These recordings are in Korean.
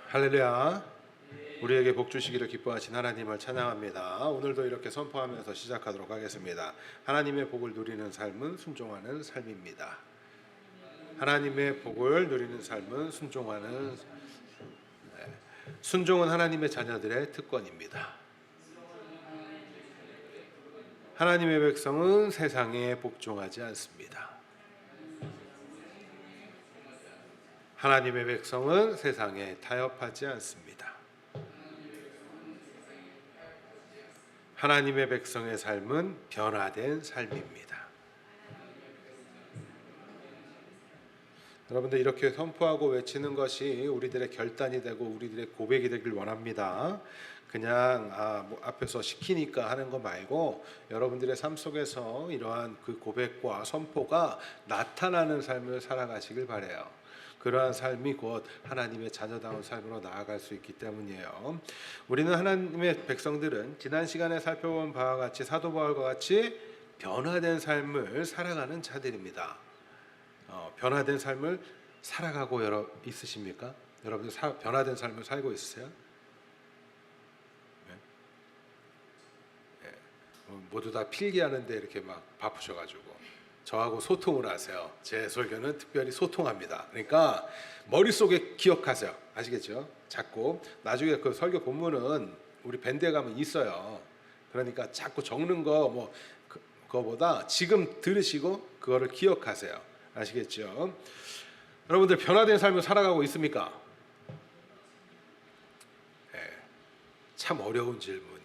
할렐루야. 우리에게 복 주시기를 기뻐하신 하나님을 찬양합니다. 오늘도 이렇게 선포하면서 시작하도록 하겠습니다. 하나님의 복을 누리는 삶은 순종하는 삶입니다. 하나님의 복을 누리는 삶은 순종은 하나님의 자녀들의 특권입니다. 하나님의 백성은 세상에 복종하지 않습니다. 하나님의 백성은 세상에 타협하지 않습니다. 하나님의 백성의 삶은 변화된 삶입니다. 여러분들 이렇게 선포하고 외치는 것이 우리들의 결단이 되고 우리들의 고백이 되길 원합니다. 그냥 앞에서 시키니까 하는 거 말고 여러분들의 삶 속에서 이러한 그 고백과 선포가 나타나는 삶을 살아가시길 바라요. 그러한 삶이 곧 하나님의 자녀다운 삶으로 나아갈 수 있기 때문이에요. 우리는 하나님의 백성들은 지난 시간에 살펴본 바와 같이 사도 바울과 같이 변화된 삶을 살아가는 자들입니다. 변화된 삶을 살아가고 있으십니까? 여러분들 변화된 삶을 살고 있으세요? 네. 모두 다 필기하는데 이렇게 막 바쁘셔가지고 저하고 소통을 하세요. 제 설교는 특별히 소통합니다. 그러니까 머릿속에 기억하세요. 아시겠죠? 자꾸 나중에 그 설교 본문은 우리 밴드에 가면 있어요. 그러니까 자꾸 적는 거 그거보다 지금 들으시고 그거를 기억하세요. 아시겠죠? 여러분들 변화된 삶을 살아가고 있습니까? 네, 참 어려운 질문이에요.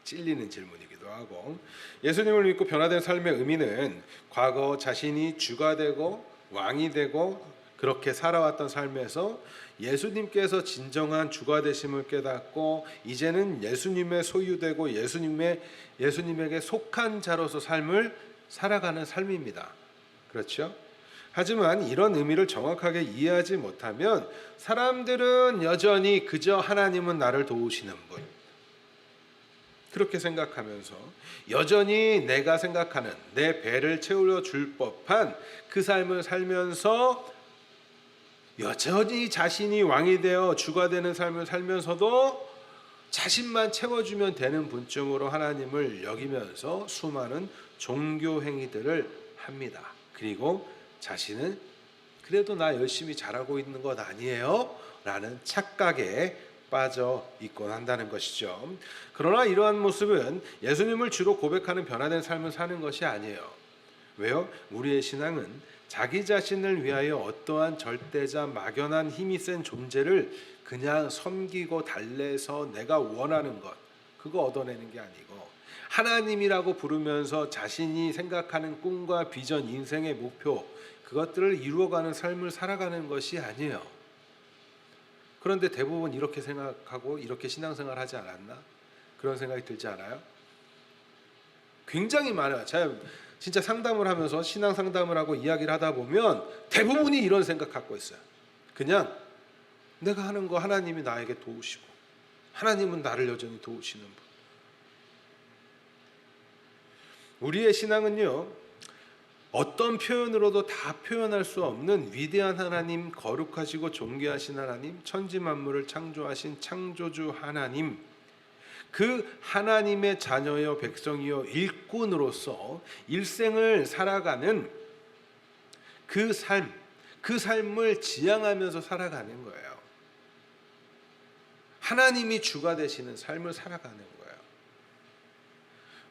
찔리는 질문이기도 하고, 예수님을 믿고 변화된 삶의 의미는 과거 자신이 주가 되고 왕이 되고 그렇게 살아왔던 삶에서 예수님께서 진정한 주가 되심을 깨닫고 이제는 예수님의 소유되고 예수님에게 속한 자로서 삶을 살아가는 삶입니다. 그렇죠? 하지만 이런 의미를 정확하게 이해하지 못하면 사람들은 여전히 그저 하나님은 나를 도우시는 분, 그렇게 생각하면서 여전히 내가 생각하는 내 배를 채우려 줄 법한 그 삶을 살면서 여전히 자신이 왕이 되어 주가 되는 삶을 살면서도 자신만 채워주면 되는 분쯤으로 하나님을 여기면서 수많은 종교 행위들을 합니다. 그리고 자신은 그래도 나 열심히 잘하고 있는 것 아니에요? 라는 착각에 빠져 있곤 한다는 것이죠. 그러나 이러한 모습은 예수님을 주로 고백하는 변화된 삶을 사는 것이 아니에요. 왜요? 우리의 신앙은 자기 자신을 위하여 어떠한 절대자 막연한 힘이 센 존재를 그냥 섬기고 달래서 내가 원하는 것, 그거 얻어내는 게 아니고 하나님이라고 부르면서 자신이 생각하는 꿈과 비전, 인생의 목표, 그것들을 이루어가는 삶을 살아가는 것이 아니에요. 그런데 대부분 이렇게 생각하고 이렇게 신앙생활 하지 않았나? 그런 생각이 들지 않아요? 굉장히 많아요. 제가 진짜 상담을 하면서 신앙 상담을 하고 이야기를 하다 보면 대부분이 이런 생각 갖고 있어요. 그냥 내가 하는 거 하나님이 나에게 도우시고 하나님은 나를 여전히 도우시는 분. 우리의 신앙은요, 어떤 표현으로도 다 표현할 수 없는 위대한 하나님, 거룩하시고 존귀하신 하나님, 천지 만물을 창조하신 창조주 하나님, 그 하나님의 자녀여 백성이여 일꾼으로서 일생을 살아가는 그 삶을 지향하면서 살아가는 거예요. 하나님이 주가 되시는 삶을 살아가는 거예요.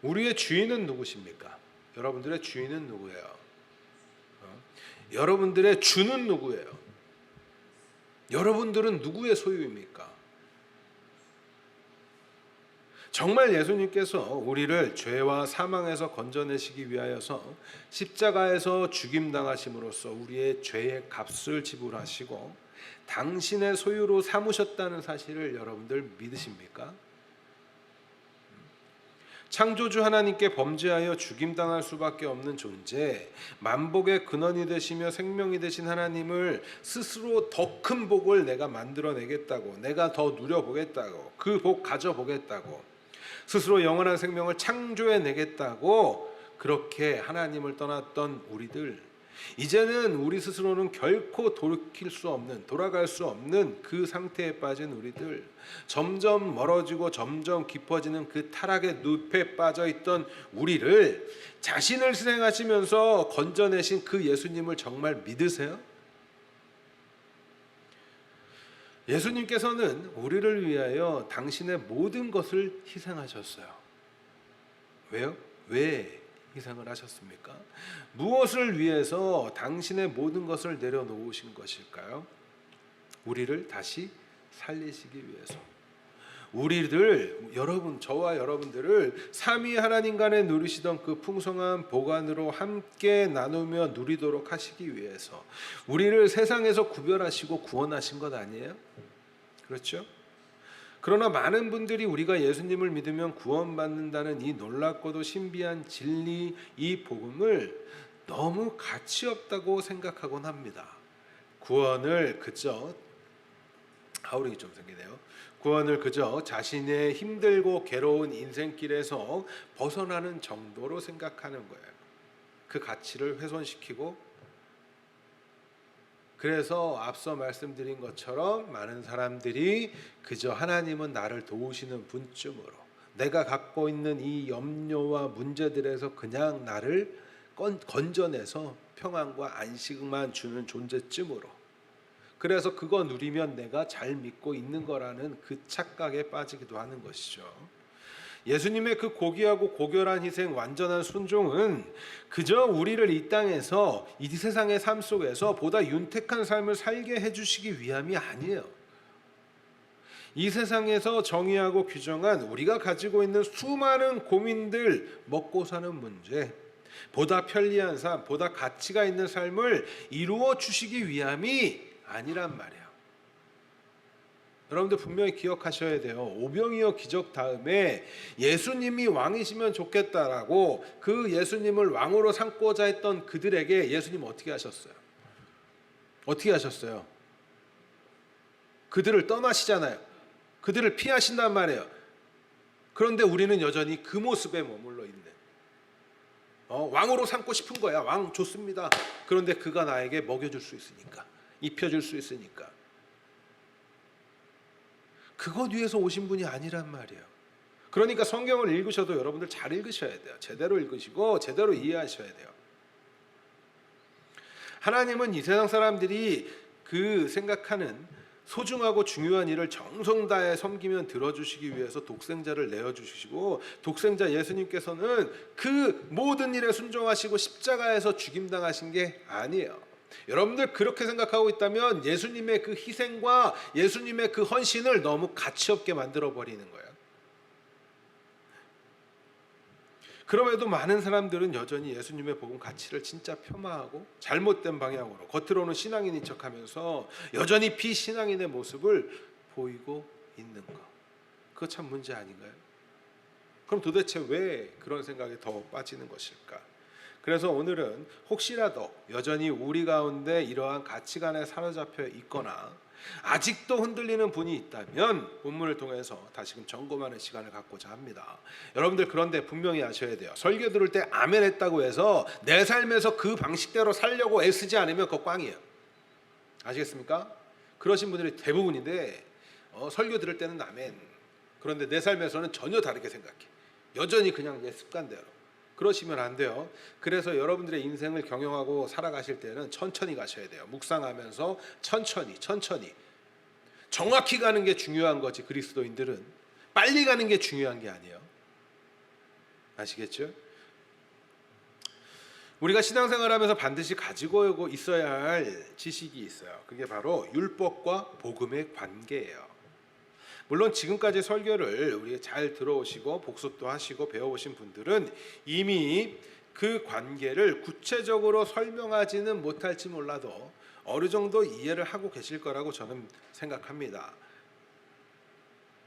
우리의 주인은 누구십니까? 여러분들의 주인은 누구예요? 여러분들의 주는 누구예요? 여러분들은 누구의 소유입니까? 정말 예수님께서 우리를 죄와 사망에서 건져내시기 위하여서 십자가에서 죽임당하심으로써 우리의 죄의 값을 지불하시고 당신의 소유로 삼으셨다는 사실을 여러분들 믿으십니까? 창조주 하나님께 범죄하여 죽임당할 수밖에 없는 존재, 만복의 근원이 되시며 생명이 되신 하나님을 스스로 더 큰 복을 내가 만들어내겠다고, 내가 더 누려보겠다고, 그 복 가져보겠다고, 스스로 영원한 생명을 창조해내겠다고 그렇게 하나님을 떠났던 우리들, 이제는 우리 스스로는 결코 돌아갈 수 없는 그 상태에 빠진 우리들, 점점 멀어지고 점점 깊어지는 그 타락의 늪에 빠져 있던 우리를 자신을 희생하시면서 건져내신 그 예수님을 정말 믿으세요? 예수님께서는 우리를 위하여 당신의 모든 것을 희생하셨어요. 왜요? 왜 희생을 하셨습니까? 무엇을 위해서 당신의 모든 것을 내려놓으신 것일까요? 우리를 다시 살리시기 위해서. 저와 여러분들을 삼위 하나님 간에 누리시던 그 풍성한 보관으로 함께 나누며 누리도록 하시기 위해서 우리를 세상에서 구별하시고 구원하신 것 아니에요? 그렇죠? 그러나 많은 분들이 우리가 예수님을 믿으면 구원받는다는 이 놀랍고도 신비한 진리, 이 복음을 너무 가치 없다고 생각하곤 합니다. 구원을 그저 하우링이 좀 생기네요. 구원을 그저 자신의 힘들고 괴로운 인생길에서 벗어나는 정도로 생각하는 거예요. 그 가치를 훼손시키고, 그래서 앞서 말씀드린 것처럼 많은 사람들이 그저 하나님은 나를 도우시는 분쯤으로, 내가 갖고 있는 이 염려와 문제들에서 그냥 나를 건져내서 평안과 안식만 주는 존재쯤으로, 그래서 그거 누리면 내가 잘 믿고 있는 거라는 그 착각에 빠지기도 하는 것이죠. 예수님의 그 고귀하고 고결한 희생, 완전한 순종은 그저 우리를 이 땅에서, 이 세상의 삶 속에서 보다 윤택한 삶을 살게 해주시기 위함이 아니에요. 이 세상에서 정의하고 규정한 우리가 가지고 있는 수많은 고민들, 먹고 사는 문제, 보다 편리한 삶, 보다 가치가 있는 삶을 이루어 주시기 위함이 아니란 말이에요. 여러분들 분명히 기억하셔야 돼요. 오병이어 기적 다음에 예수님이 왕이시면 좋겠다라고 그 예수님을 왕으로 삼고자 했던 그들에게 예수님 어떻게 하셨어요? 어떻게 하셨어요? 그들을 떠나시잖아요. 그들을 피하신단 말이에요. 그런데 우리는 여전히 그 모습에 머물러 있는, 왕으로 삼고 싶은 거야. 왕 좋습니다. 그런데 그가 나에게 먹여줄 수 있으니까, 입혀줄 수 있으니까. 그것 위해서 오신 분이 아니란 말이에요. 그러니까 성경을 읽으셔도 여러분들 잘 읽으셔야 돼요. 제대로 읽으시고 제대로 이해하셔야 돼요. 하나님은 이 세상 사람들이 그 생각하는 소중하고 중요한 일을 정성 다해 섬기면 들어주시기 위해서 독생자를 내어주시고, 독생자 예수님께서는 그 모든 일에 순종하시고 십자가에서 죽임당하신 게 아니에요. 여러분들 그렇게 생각하고 있다면 예수님의 그 희생과 예수님의 그 헌신을 너무 가치 없게 만들어 버리는 거예요. 그럼에도 많은 사람들은 여전히 예수님의 복음 가치를 진짜 폄하하고 잘못된 방향으로 겉으로는 신앙인인 척하면서 여전히 비신앙인의 모습을 보이고 있는 것. 그거 참 문제 아닌가요? 그럼 도대체 왜 그런 생각에 더 빠지는 것일까? 그래서 오늘은 혹시라도 여전히 우리 가운데 이러한 가치관에 사로잡혀 있거나 아직도 흔들리는 분이 있다면 본문을 통해서 다시금 점검하는 시간을 갖고자 합니다. 여러분들 그런데 분명히 아셔야 돼요. 설교 들을 때 아멘 했다고 해서 내 삶에서 그 방식대로 살려고 애쓰지 않으면 그거 꽝이에요. 아시겠습니까? 그러신 분들이 대부분인데 설교 들을 때는 아멘, 그런데 내 삶에서는 전혀 다르게 생각해. 여전히 그냥 내 습관대로. 그러시면 안 돼요. 그래서 여러분들의 인생을 경영하고 살아가실 때는 천천히 가셔야 돼요. 묵상하면서 천천히 정확히 가는 게 중요한 거지. 그리스도인들은 빨리 가는 게 중요한 게 아니에요. 아시겠죠? 우리가 신앙생활하면서 반드시 가지고 있어야 할 지식이 있어요. 그게 바로 율법과 복음의 관계예요. 물론 지금까지 설교를 우리 잘 들어오시고 복습도 하시고 배워오신 분들은 이미 그 관계를 구체적으로 설명하지는 못할지 몰라도 어느 정도 이해를 하고 계실 거라고 저는 생각합니다.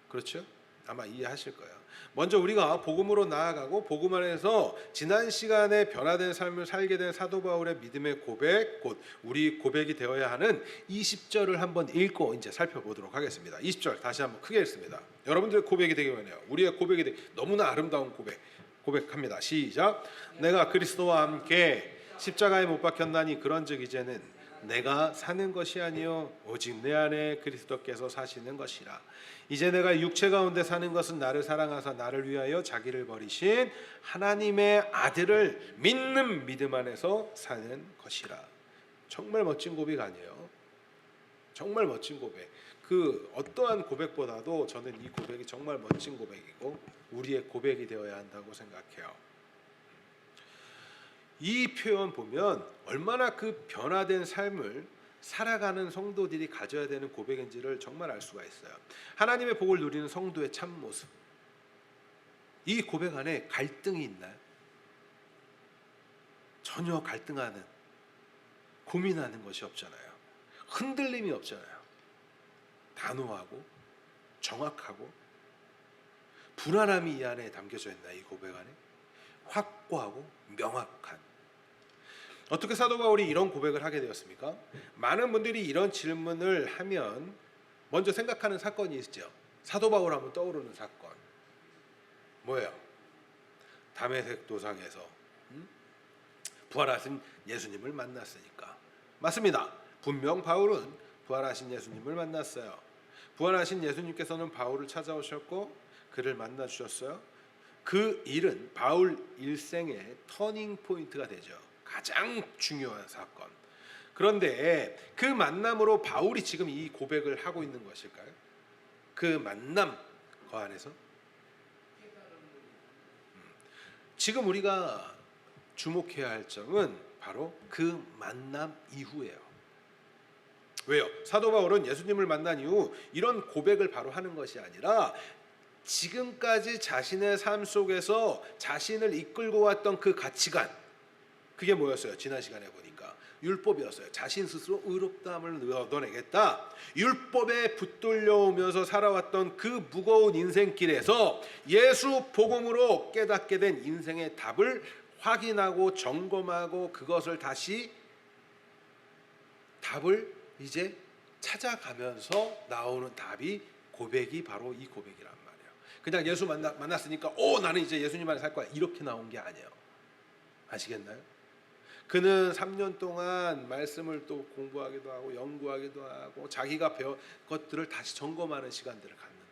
그렇죠? 아마 이해하실 거예요. 먼저 우리가 복음으로 나아가고 복음 안에서 지난 시간에 변화된 삶을 살게 된 사도 바울의 믿음의 고백, 곧 우리 고백이 되어야 하는 20절을 한번 읽고 이제 살펴보도록 하겠습니다. 20절 다시 한번 크게 읽습니다. 여러분들의 고백이 되기 원해요. 우리의 고백이 너무나 아름다운 고백합니다. 시작. 내가 그리스도와 함께 십자가에 못 박혔나니 그런즉 이제는 내가 사는 것이 아니요 오직 내 안에 그리스도께서 사시는 것이라. 이제 내가 육체 가운데 사는 것은 나를 사랑하사 나를 위하여 자기를 버리신 하나님의 아들을 믿는 믿음 안에서 사는 것이라. 정말 멋진 고백 아니에요? 정말 멋진 고백. 그 어떠한 고백보다도 저는 이 고백이 정말 멋진 고백이고 우리의 고백이 되어야 한다고 생각해요. 이 표현 보면 얼마나 그 변화된 삶을 살아가는 성도들이 가져야 되는 고백인지를 정말 알 수가 있어요. 하나님의 복을 누리는 성도의 참모습. 이 고백 안에 갈등이 있나요? 전혀 갈등하는, 고민하는 것이 없잖아요. 흔들림이 없잖아요. 단호하고 정확하고 불안함이 이 안에 담겨져 있나요? 이 고백 안에 확고하고 명확한. 어떻게 사도 바울이 이런 고백을 하게 되었습니까? 많은 분들이 이런 질문을 하면 먼저 생각하는 사건이 있죠. 사도 바울 하면 떠오르는 사건 뭐예요? 다메섹 도상에서 부활하신 예수님을 만났으니까. 맞습니다. 분명 바울은 부활하신 예수님을 만났어요. 부활하신 예수님께서는 바울을 찾아오셨고 그를 만나 주셨어요. 그 일은 바울 일생의 터닝 포인트가 되죠. 가장 중요한 사건. 그런데 그 만남으로 바울이 지금 이 고백을 하고 있는 것일까요? 그 만남 그 안에서 지금 우리가 주목해야 할 점은 바로 그 만남 이후예요. 왜요? 사도 바울은 예수님을 만난 이후 이런 고백을 바로 하는 것이 아니라 지금까지 자신의 삶 속에서 자신을 이끌고 왔던 그 가치관, 그게 뭐였어요? 지난 시간에 보니까 율법이었어요. 자신 스스로 의롭다함을 얻어내겠다. 율법에 붙들려오면서 살아왔던 그 무거운 인생길에서 예수 복음으로 깨닫게 된 인생의 답을 확인하고 점검하고 그것을 다시 답을 이제 찾아가면서 나오는 답이 고백이 바로 이 고백이란 말이에요. 그냥 예수 만났으니까 나는 이제 예수님 안에 살 거야 이렇게 나온 게 아니에요. 아시겠나요? 그는 3년 동안 말씀을 또 공부하기도 하고 연구하기도 하고 자기가 배운 것들을 다시 점검하는 시간들을 갖는다.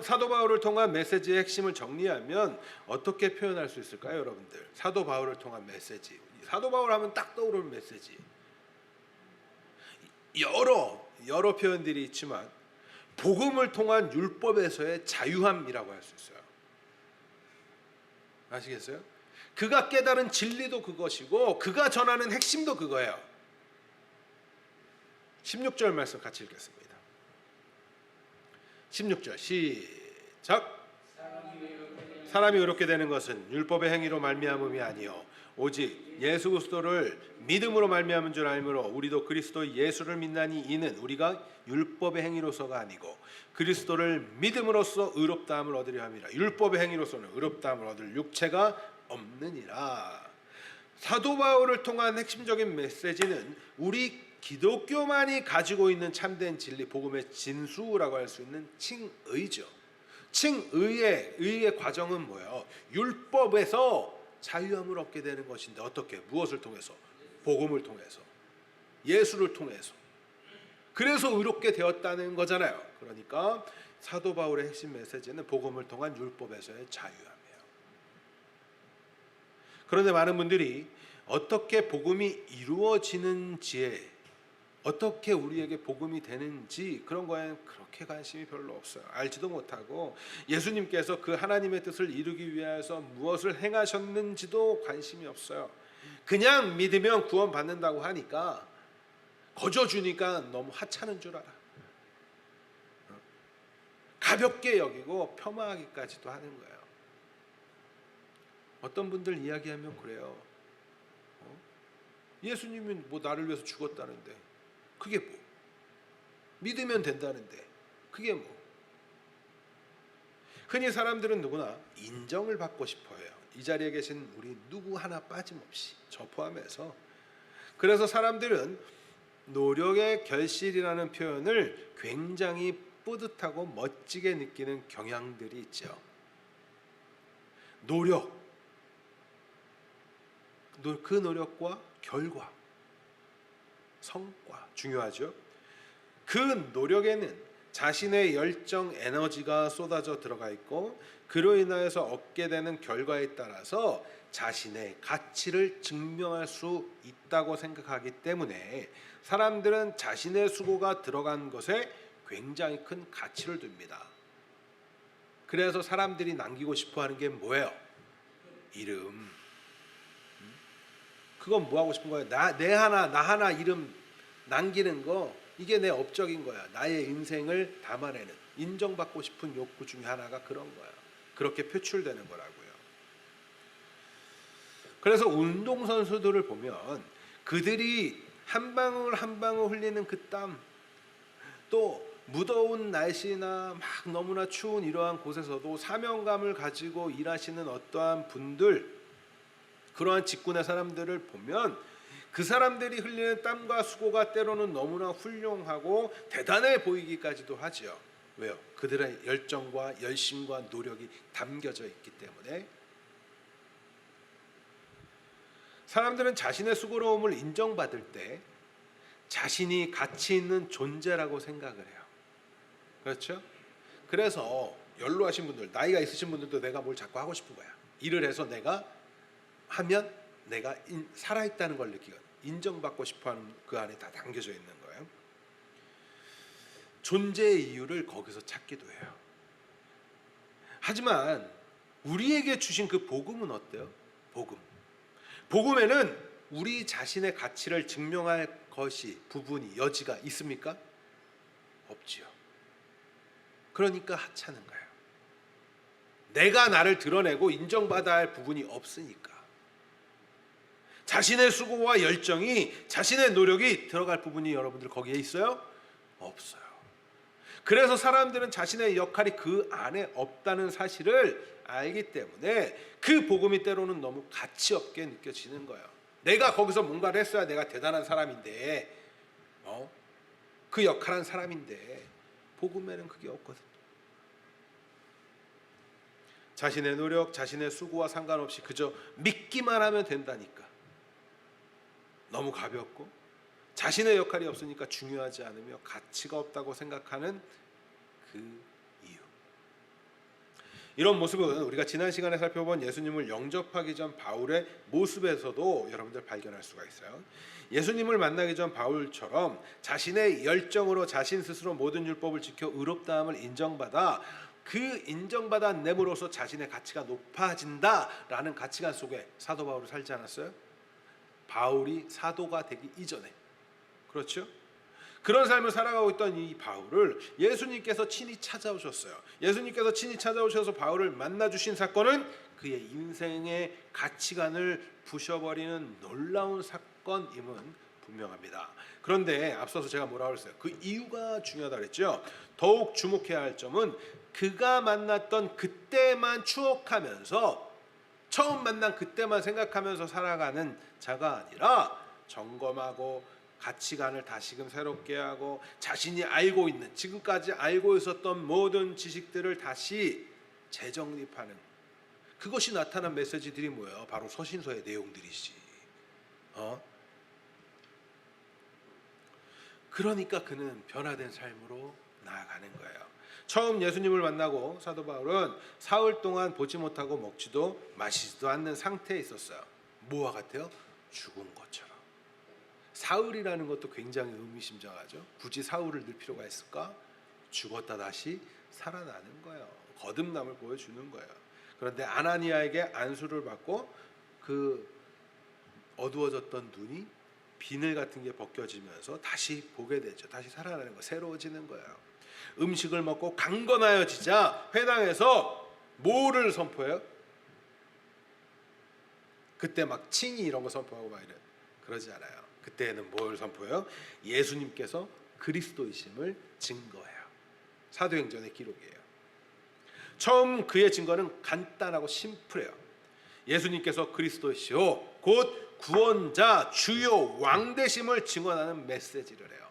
사도 바울을 통한 메시지의 핵심을 정리하면 어떻게 표현할 수 있을까요, 여러분들? 사도 바울을 통한 메시지. 사도 바울 하면 딱 떠오르는 메시지. 여러 표현들이 있지만 복음을 통한 율법에서의 자유함이라고 할 수 있어요. 아시겠어요? 그가 깨달은 진리도 그것이고 그가 전하는 핵심도 그거예요. 16절 말씀 같이 읽겠습니다. 16절 시작. 사람이 의롭게 되는 것은 율법의 행위로 말미암음이 아니요 오직 예수 그리스도를 믿음으로 말미암은 줄 알므로 우리도 그리스도 예수를 믿나니 이는 우리가 율법의 행위로서가 아니고 그리스도를 믿음으로써 의롭다함을 얻으려 함이라. 율법의 행위로서는 의롭다함을 얻을 육체가 없느니라. 사도 바울을 통한 핵심적인 메시지는 우리 기독교만이 가지고 있는 참된 진리, 복음의 진수라고 할 수 있는 칭의죠. 칭의의 과정은 뭐예요? 율법에서 자유함을 얻게 되는 것인데 어떻게? 무엇을 통해서? 복음을 통해서, 예수를 통해서. 그래서 의롭게 되었다는 거잖아요. 그러니까 사도 바울의 핵심 메시지는 복음을 통한 율법에서의 자유함이에요. 그런데 많은 분들이 어떻게 복음이 이루어지는지에, 어떻게 우리에게 복음이 되는지 그런 거에는 그렇게 관심이 별로 없어요. 알지도 못하고 예수님께서 그 하나님의 뜻을 이루기 위해서 무엇을 행하셨는지도 관심이 없어요. 그냥 믿으면 구원받는다고 하니까, 거저 주니까 너무 하찮은 줄 알아. 가볍게 여기고 폄하하기까지도 하는 거예요. 어떤 분들 이야기하면 그래요. 예수님이 뭐 나를 위해서 죽었다는데 그게 뭐? 믿으면 된다는데 그게 뭐? 흔히 사람들은 누구나 인정을 받고 싶어 해요. 이 자리에 계신 우리 누구 하나 빠짐없이 저 포함해서. 그래서 사람들은 노력의 결실이라는 표현을 굉장히 뿌듯하고 멋지게 느끼는 경향들이 있죠. 노력. 그 노력과 결과, 성과 중요하죠. 그 노력에는 자신의 열정, 에너지가 쏟아져 들어가 있고 그로 인하여서 얻게 되는 결과에 따라서 자신의 가치를 증명할 수 있다고 생각하기 때문에 사람들은 자신의 수고가 들어간 것에 굉장히 큰 가치를 둡니다. 그래서 사람들이 남기고 싶어 하는 게 뭐예요? 이름. 그건 뭐 하고 싶은 거예요? 나 하나 이름 남기는 거, 이게 내 업적인 거야. 나의 인생을 담아내는, 인정받고 싶은 욕구 중에 하나가 그런 거야. 그렇게 표출되는 거라고요. 그래서 운동선수들을 보면 그들이 한 방울 한 방울 흘리는 그 땀, 또 무더운 날씨나 막 너무나 추운 이러한 곳에서도 사명감을 가지고 일하시는 어떠한 분들, 그러한 직군의 사람들을 보면 그 사람들이 흘리는 땀과 수고가 때로는 너무나 훌륭하고 대단해 보이기까지도 하죠. 왜요? 그들의 열정과 열심과 노력이 담겨져 있기 때문에. 사람들은 자신의 수고로움을 인정받을 때 자신이 가치 있는 존재라고 생각을 해요. 그렇죠? 그래서 연로하신 분들, 나이가 있으신 분들도 내가 뭘 자꾸 하고 싶은 거야. 일을 해서 내가 하면 내가 살아있다는 걸 느끼거든. 인정받고 싶어하는 그 안에 다 담겨져 있는 거예요. 존재의 이유를 거기서 찾기도 해요. 하지만 우리에게 주신 그 복음은 어때요? 복음에는 우리 자신의 가치를 증명할 것이, 부분이, 여지가 있습니까? 없지요. 그러니까 하찮은 거예요. 내가 나를 드러내고 인정받아야 할 부분이 없으니까. 자신의 수고와 열정이, 자신의 노력이 들어갈 부분이 여러분들 거기에 있어요? 없어요. 그래서 사람들은 자신의 역할이 그 안에 없다는 사실을 알기 때문에 그 복음이 때로는 너무 가치 없게 느껴지는 거예요. 내가 거기서 뭔가를 했어야 내가 대단한 사람인데, 그 역할한 사람인데 복음에는 그게 없거든요. 자신의 노력, 자신의 수고와 상관없이 그저 믿기만 하면 된다니까. 너무 가볍고 자신의 역할이 없으니까 중요하지 않으며 가치가 없다고 생각하는 그 이유. 이런 모습은 우리가 지난 시간에 살펴본 예수님을 영접하기 전 바울의 모습에서도 여러분들 발견할 수가 있어요. 예수님을 만나기 전 바울처럼 자신의 열정으로 자신 스스로 모든 율법을 지켜 의롭다함을 인정받아 그 인정받아 내므로써 자신의 가치가 높아진다라는 가치관 속에 사도 바울이 살지 않았어요? 바울이 사도가 되기 이전에. 그렇죠? 그런 삶을 살아가고 있던 이 바울을 예수님께서 친히 찾아오셨어요. 예수님께서 친히 찾아오셔서 바울을 만나주신 사건은 그의 인생의 가치관을 부셔버리는 놀라운 사건임은 분명합니다. 그런데 앞서서 제가 뭐라고 그랬어요? 그 이유가 중요하다고 그랬죠. 더욱 주목해야 할 점은 그가 만났던 그때만 추억하면서, 처음 만난 그때만 생각하면서 살아가는 자가 아니라 점검하고 가치관을 다시금 새롭게 하고 자신이 알고 있는, 지금까지 알고 있었던 모든 지식들을 다시 재정립하는, 그것이 나타난 메시지들이 뭐예요? 바로 서신서의 내용들이지. 그러니까 그는 변화된 삶으로 나아가는 거예요. 처음 예수님을 만나고 사도 바울은 사흘 동안 보지 못하고 먹지도 마시지도 않는 상태에 있었어요. 뭐와 같아요? 죽은 것처럼. 사흘이라는 것도 굉장히 의미심장하죠. 굳이 사흘을 넣을 필요가 있을까? 죽었다 다시 살아나는 거예요. 거듭남을 보여주는 거예요. 그런데 아나니아에게 안수를 받고 그 어두워졌던 눈이 비늘 같은 게 벗겨지면서 다시 보게 되죠. 다시 살아나는 거, 새로워지는 거예요. 음식을 먹고 강건하여지자 회당에서 뭐를 선포해요? 그때 막 칭의 이런 거 선포하고 막 이래. 그러지 않아요. 그때는 뭘 선포해요? 예수님께서 그리스도이심을 증거해요. 사도행전의 기록이에요. 처음 그의 증거는 간단하고 심플해요. 예수님께서 그리스도시요 곧 구원자, 주요, 왕 되심을 증언하는 메시지를 해요.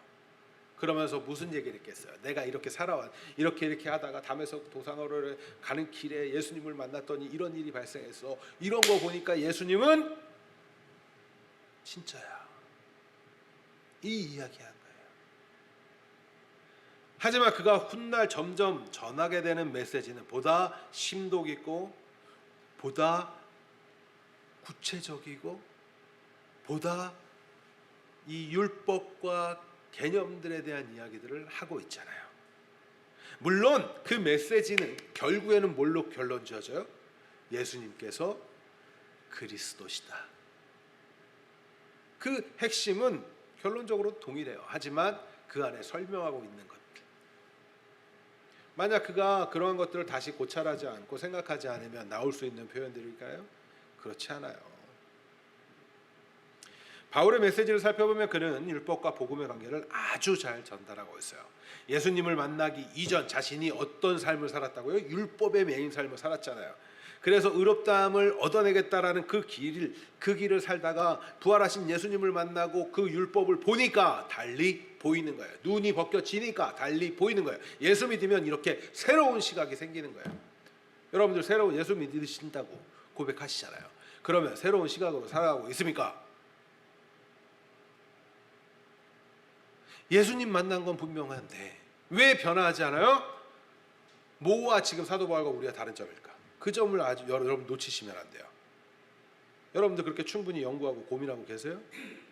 그러면서 무슨 얘기를 했겠어요? 내가 이렇게 살아왔, 이렇게 하다가 다메섹 도상으로 가는 길에 예수님을 만났더니 이런 일이 발생했어. 이런 거 보니까 예수님은 진짜야. 이 이야기한 거예요. 하지만 그가 훗날 점점 전하게 되는 메시지는 보다 심도 깊고 보다 구체적이고 보다 이 율법과 개념들에 대한 이야기들을 하고 있잖아요. 물론 그 메시지는 결국에는 뭘로 결론 지어져요? 예수님께서 그리스도시다. 그 핵심은 결론적으로 동일해요. 하지만 그 안에 설명하고 있는 것들. 만약 그가 그러한 것들을 다시 고찰하지 않고 생각하지 않으면 나올 수 있는 표현들일까요? 그렇지 않아요. 바울의 메시지를 살펴보면 그는 율법과 복음의 관계를 아주 잘 전달하고 있어요. 예수님을 만나기 이전 자신이 어떤 삶을 살았다고요? 율법에 매인 삶을 살았잖아요. 그래서 의롭다함을 얻어내겠다라는 그 길을 살다가 부활하신 예수님을 만나고 그 율법을 보니까 달리 보이는 거예요. 눈이 벗겨지니까 달리 보이는 거예요. 예수 믿으면 이렇게 새로운 시각이 생기는 거예요. 여러분들 새로운 예수 믿으신다고 고백하시잖아요. 그러면 새로운 시각으로 살아가고 있습니까? 예수님 만난 건 분명한데 왜 변화하지 않아요? 뭐와 지금 사도 바울과 우리가 다른 점일까? 그 점을 아주 여러분 놓치시면 안 돼요. 여러분들 그렇게 충분히 연구하고 고민하고 계세요?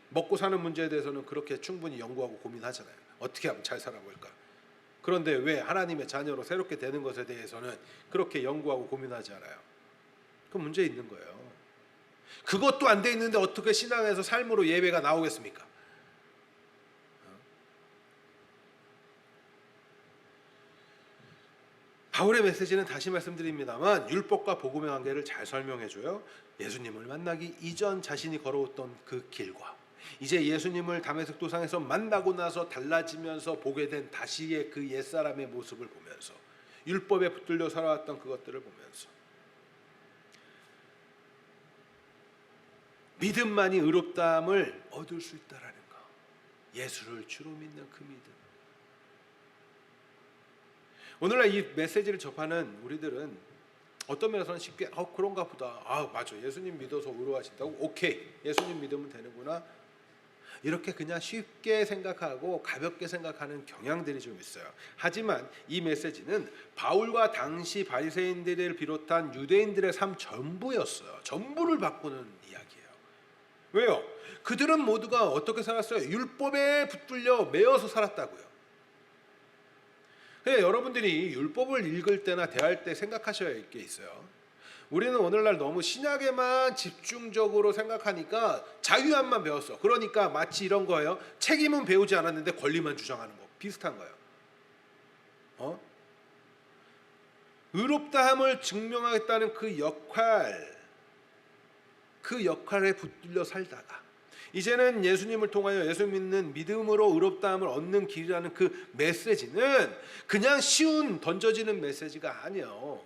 먹고 사는 문제에 대해서는 그렇게 충분히 연구하고 고민하잖아요. 어떻게 하면 잘 살아볼까? 그런데 왜 하나님의 자녀로 새롭게 되는 것에 대해서는 그렇게 연구하고 고민하지 않아요? 그 문제 있는 거예요. 그것도 안 돼 있는데 어떻게 신앙에서 삶으로 예배가 나오겠습니까? 바울의 메시지는 다시 말씀드립니다만 율법과 복음의 관계를 잘 설명해줘요. 예수님을 만나기 이전 자신이 걸어왔던 그 길과 이제 예수님을 다메섹 도상에서 만나고 나서 달라지면서 보게 된 다시의 그 옛사람의 모습을 보면서 율법에 붙들려 살아왔던 그것들을 보면서 믿음만이 의롭다함을 얻을 수 있다라는 거, 예수를 주로 믿는 그 믿음. 오늘날 이 메시지를 접하는 우리들은 어떤 면에서는 쉽게 그런가 보다. 맞아. 예수님 믿어서 의로하신다고? 오케이. 예수님 믿으면 되는구나. 이렇게 그냥 쉽게 생각하고 가볍게 생각하는 경향들이 좀 있어요. 하지만 이 메시지는 바울과 당시 바리새인들을 비롯한 유대인들의 삶 전부였어요. 전부를 바꾸는 이야기예요. 왜요? 그들은 모두가 어떻게 살았어요? 율법에 붙들려 매여서 살았다고요. 여러분들이 율법을 읽을 때나 대할 때 생각하셔야 할 게 있어요. 우리는 오늘날 너무 신약에만 집중적으로 생각하니까 자유함만 배웠어. 그러니까 마치 이런 거예요. 책임은 배우지 않았는데 권리만 주장하는 거. 비슷한 거예요. 의롭다함을 증명하겠다는 그 역할에 붙들려 살다가 이제는 예수님을 통하여 예수 믿는 믿음으로 의롭다함을 얻는 길이라는 그 메시지는 그냥 쉬운 던져지는 메시지가 아니에요.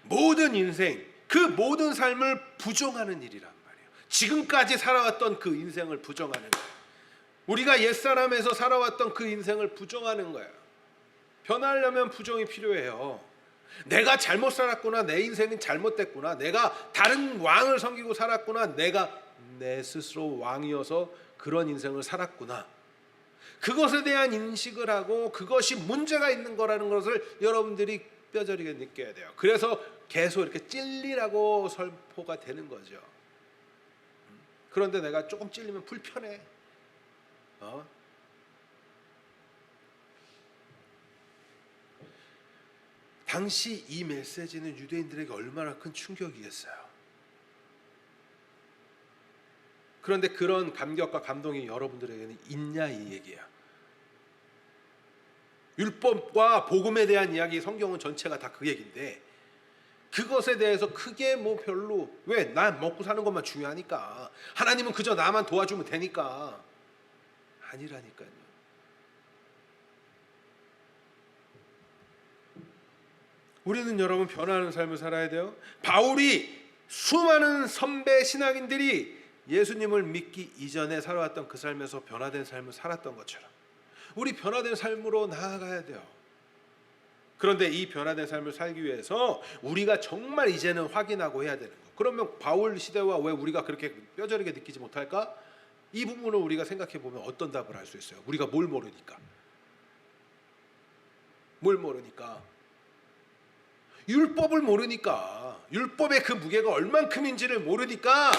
모든 인생, 그 모든 삶을 부정하는 일이란 말이에요. 지금까지 살아왔던 그 인생을 부정하는 거예요. 우리가 옛사람에서 살아왔던 그 인생을 부정하는 거예요. 변하려면 부정이 필요해요. 내가 잘못 살았구나, 내 인생은 잘못됐구나, 내가 다른 왕을 섬기고 살았구나, 내가 내 스스로 왕이어서 그런 인생을 살았구나. 그것에 대한 인식을 하고 그것이 문제가 있는 거라는 것을 여러분들이 뼈저리게 느껴야 돼요. 그래서 계속 이렇게 찔리라고 설포가 되는 거죠. 그런데 내가 조금 찔리면 불편해. 당시 이 메시지는 유대인들에게 얼마나 큰 충격이겠어요. 그런데 그런 감격과 감동이 여러분들에게는 있냐 이 얘기야. 율법과 복음에 대한 이야기, 성경은 전체가 다 그 얘기인데 그것에 대해서 크게 별로, 왜? 난 먹고 사는 것만 중요하니까, 하나님은 그저 나만 도와주면 되니까. 아니라니까요. 우리는 여러분 변화하는 삶을 살아야 돼요. 바울이 수많은 선배 신앙인들이 예수님을 믿기 이전에 살아왔던 그 삶에서 변화된 삶을 살았던 것처럼 우리 변화된 삶으로 나아가야 돼요. 그런데 이 변화된 삶을 살기 위해서 우리가 정말 이제는 확인하고 해야 되는 것, 그러면 바울 시대와 왜 우리가 그렇게 뼈저리게 느끼지 못할까? 이 부분을 우리가 생각해 보면 어떤 답을 할 수 있어요? 우리가 뭘 모르니까. 뭘 모르니까. 율법을 모르니까. 율법의 그 무게가 얼만큼인지를 모르니까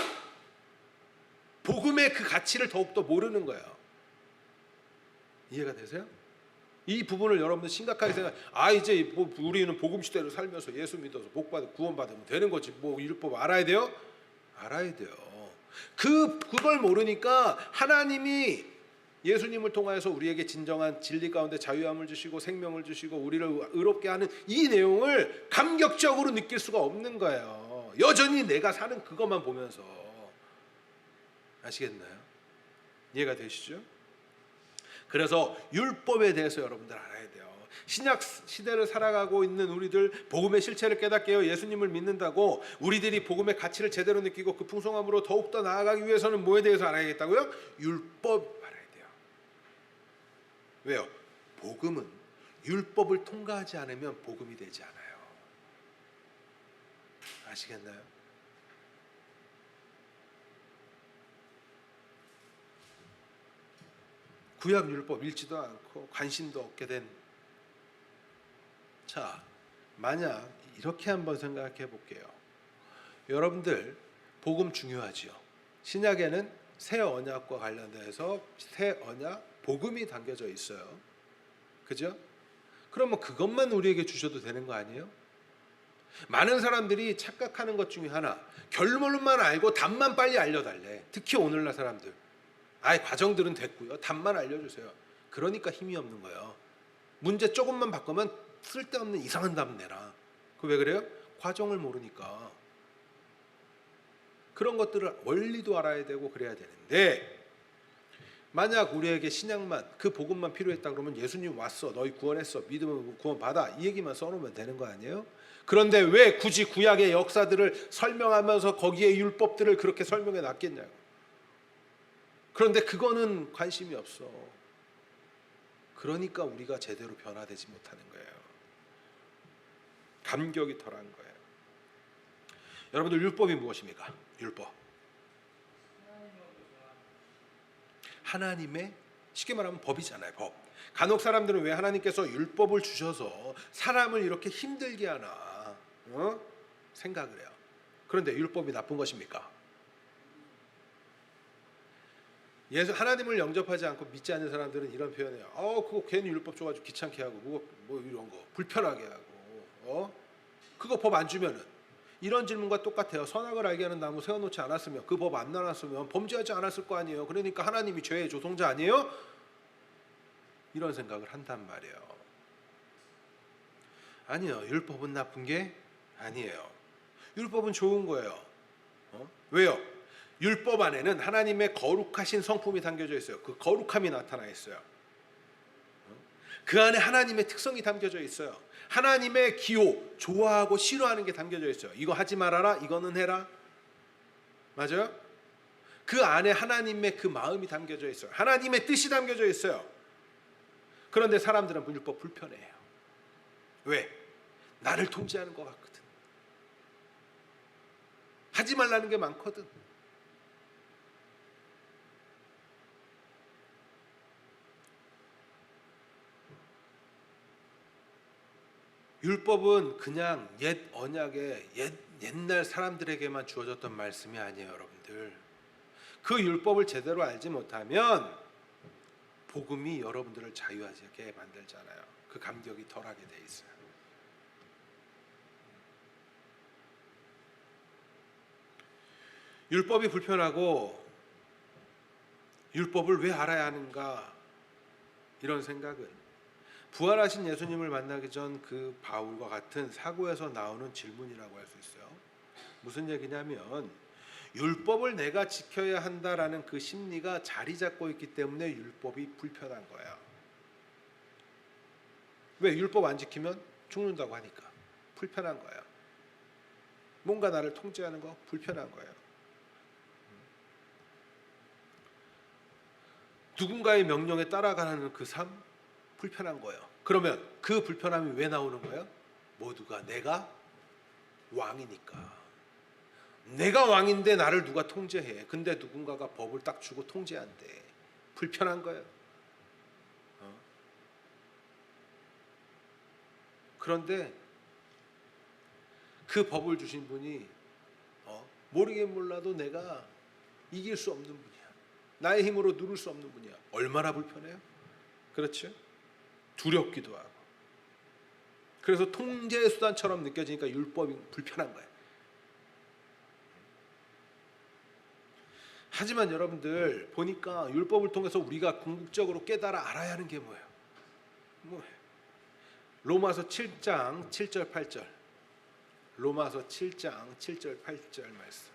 복음의 그 가치를 더욱더 모르는 거예요. 이해가 되세요? 이 부분을 여러분들 심각하게 이제 우리는 복음 시대로 살면서 예수 믿어서 구원 받으면 되는 거지. 뭐 율법 알아야 돼요? 알아야 돼요. 그걸 모르니까 하나님이 예수님을 통하여서 우리에게 진정한 진리 가운데 자유함을 주시고 생명을 주시고 우리를 의롭게 하는 이 내용을 감격적으로 느낄 수가 없는 거예요. 여전히 내가 사는 그것만 보면서. 아시겠나요? 이해가 되시죠? 그래서 율법에 대해서 여러분들 알아야 돼요. 신약 시대를 살아가고 있는 우리들 복음의 실체를 깨닫게 해요. 예수님을 믿는다고 우리들이 복음의 가치를 제대로 느끼고 그 풍성함으로 더욱더 나아가기 위해서는 뭐에 대해서 알아야겠다고요? 율법 알아야 돼요. 왜요? 복음은 율법을 통과하지 않으면 복음이 되지 않아요. 아시겠나요? 구약 율법 읽지도 않고 관심도 없게 된. 자, 만약 이렇게 한번 생각해 볼게요. 여러분들 복음 중요하지요. 신약에는 새 언약과 관련돼서 새 언약 복음이 담겨져 있어요. 그죠? 그러면 그것만 우리에게 주셔도 되는 거 아니에요? 많은 사람들이 착각하는 것 중에 하나, 결론만 알고 답만 빨리 알려달래. 특히 오늘날 사람들. 과정들은 됐고요. 답만 알려주세요. 그러니까 힘이 없는 거예요. 문제 조금만 바꾸면 쓸데없는 이상한 답 내라. 그 왜 그래요? 과정을 모르니까. 그런 것들을 원리도 알아야 되고 그래야 되는데, 만약 우리에게 신약만 그 복음만 필요했다 그러면 예수님 왔어, 너희 구원했어, 믿으면 구원 받아, 이 얘기만 써놓으면 되는 거 아니에요? 그런데 왜 굳이 구약의 역사들을 설명하면서 거기에 율법들을 그렇게 설명해 놨겠냐고. 그런데 그거는 관심이 없어. 그러니까 우리가 제대로 변화되지 못하는 거예요. 감격이 덜한 거예요. 여러분들 율법이 무엇입니까? 율법. 하나님의 쉽게 말하면 법이잖아요. 법. 간혹 사람들은 왜 하나님께서 율법을 주셔서 사람을 이렇게 힘들게 하나 생각을 해요. 그런데 율법이 나쁜 것입니까? 하나님을 영접하지 않고 믿지 않는 사람들은 이런 표현해요. 그거 괜히 율법 줘가지고 귀찮게 하고 뭐 이런 거 불편하게 하고 그거 법 안 주면은 이런 질문과 똑같아요. 선악을 알게 하는 나무 세워놓지 않았으면, 그 법 안 나눴으면 범죄하지 않았을 거 아니에요. 그러니까 하나님이 죄의 조성자 아니에요? 이런 생각을 한단 말이에요. 아니요, 율법은 나쁜 게 아니에요. 율법은 좋은 거예요. 왜요? 율법 안에는 하나님의 거룩하신 성품이 담겨져 있어요. 그 거룩함이 나타나 있어요. 그 안에 하나님의 특성이 담겨져 있어요. 하나님의 기호, 좋아하고 싫어하는 게 담겨져 있어요. 이거 하지 말아라, 이거는 해라. 맞아요? 그 안에 하나님의 그 마음이 담겨져 있어요. 하나님의 뜻이 담겨져 있어요. 그런데 사람들은 율법 불편해해요. 왜? 나를 통제하는 것 같거든. 하지 말라는 게 많거든. 율법은 그냥 옛 언약의 옛날 사람들에게만 주어졌던 말씀이 아니에요, 여러분들. 그 율법을 제대로 알지 못하면 복음이 여러분들을 자유하게 만들잖아요. 그 감격이 덜하게 돼 있어요. 율법이 불편하고 율법을 왜 알아야 하는가, 이런 생각은 부활하신 예수님을 만나기 전 그 바울과 같은 사고에서 나오는 질문이라고 할 수 있어요. 무슨 얘기냐면 율법을 내가 지켜야 한다라는 그 심리가 자리 잡고 있기 때문에 율법이 불편한 거야. 왜? 율법 안 지키면 죽는다고 하니까 불편한 거야. 뭔가 나를 통제하는 거 불편한 거예요. 누군가의 명령에 따라가는 그 삶 불편한 거예요. 그러면 그 불편함이 왜 나오는 거예요? 모두가 내가 왕이니까, 내가 왕인데 나를 누가 통제해. 근데 누군가가 법을 딱 주고 통제한대. 불편한 거예요. 그런데 그 법을 주신 분이 모르긴 몰라도 내가 이길 수 없는 분이야. 나의 힘으로 누를 수 없는 분이야. 얼마나 불편해요? 그렇죠? 두렵기도 하고. 그래서 통제의 수단처럼 느껴지니까 율법이 불편한 거예요. 하지만 여러분들 보니까 율법을 통해서 우리가 궁극적으로 깨달아 알아야 하는 게 뭐예요? 로마서 7장 7절 8절. 로마서 7장 7절 8절 말씀.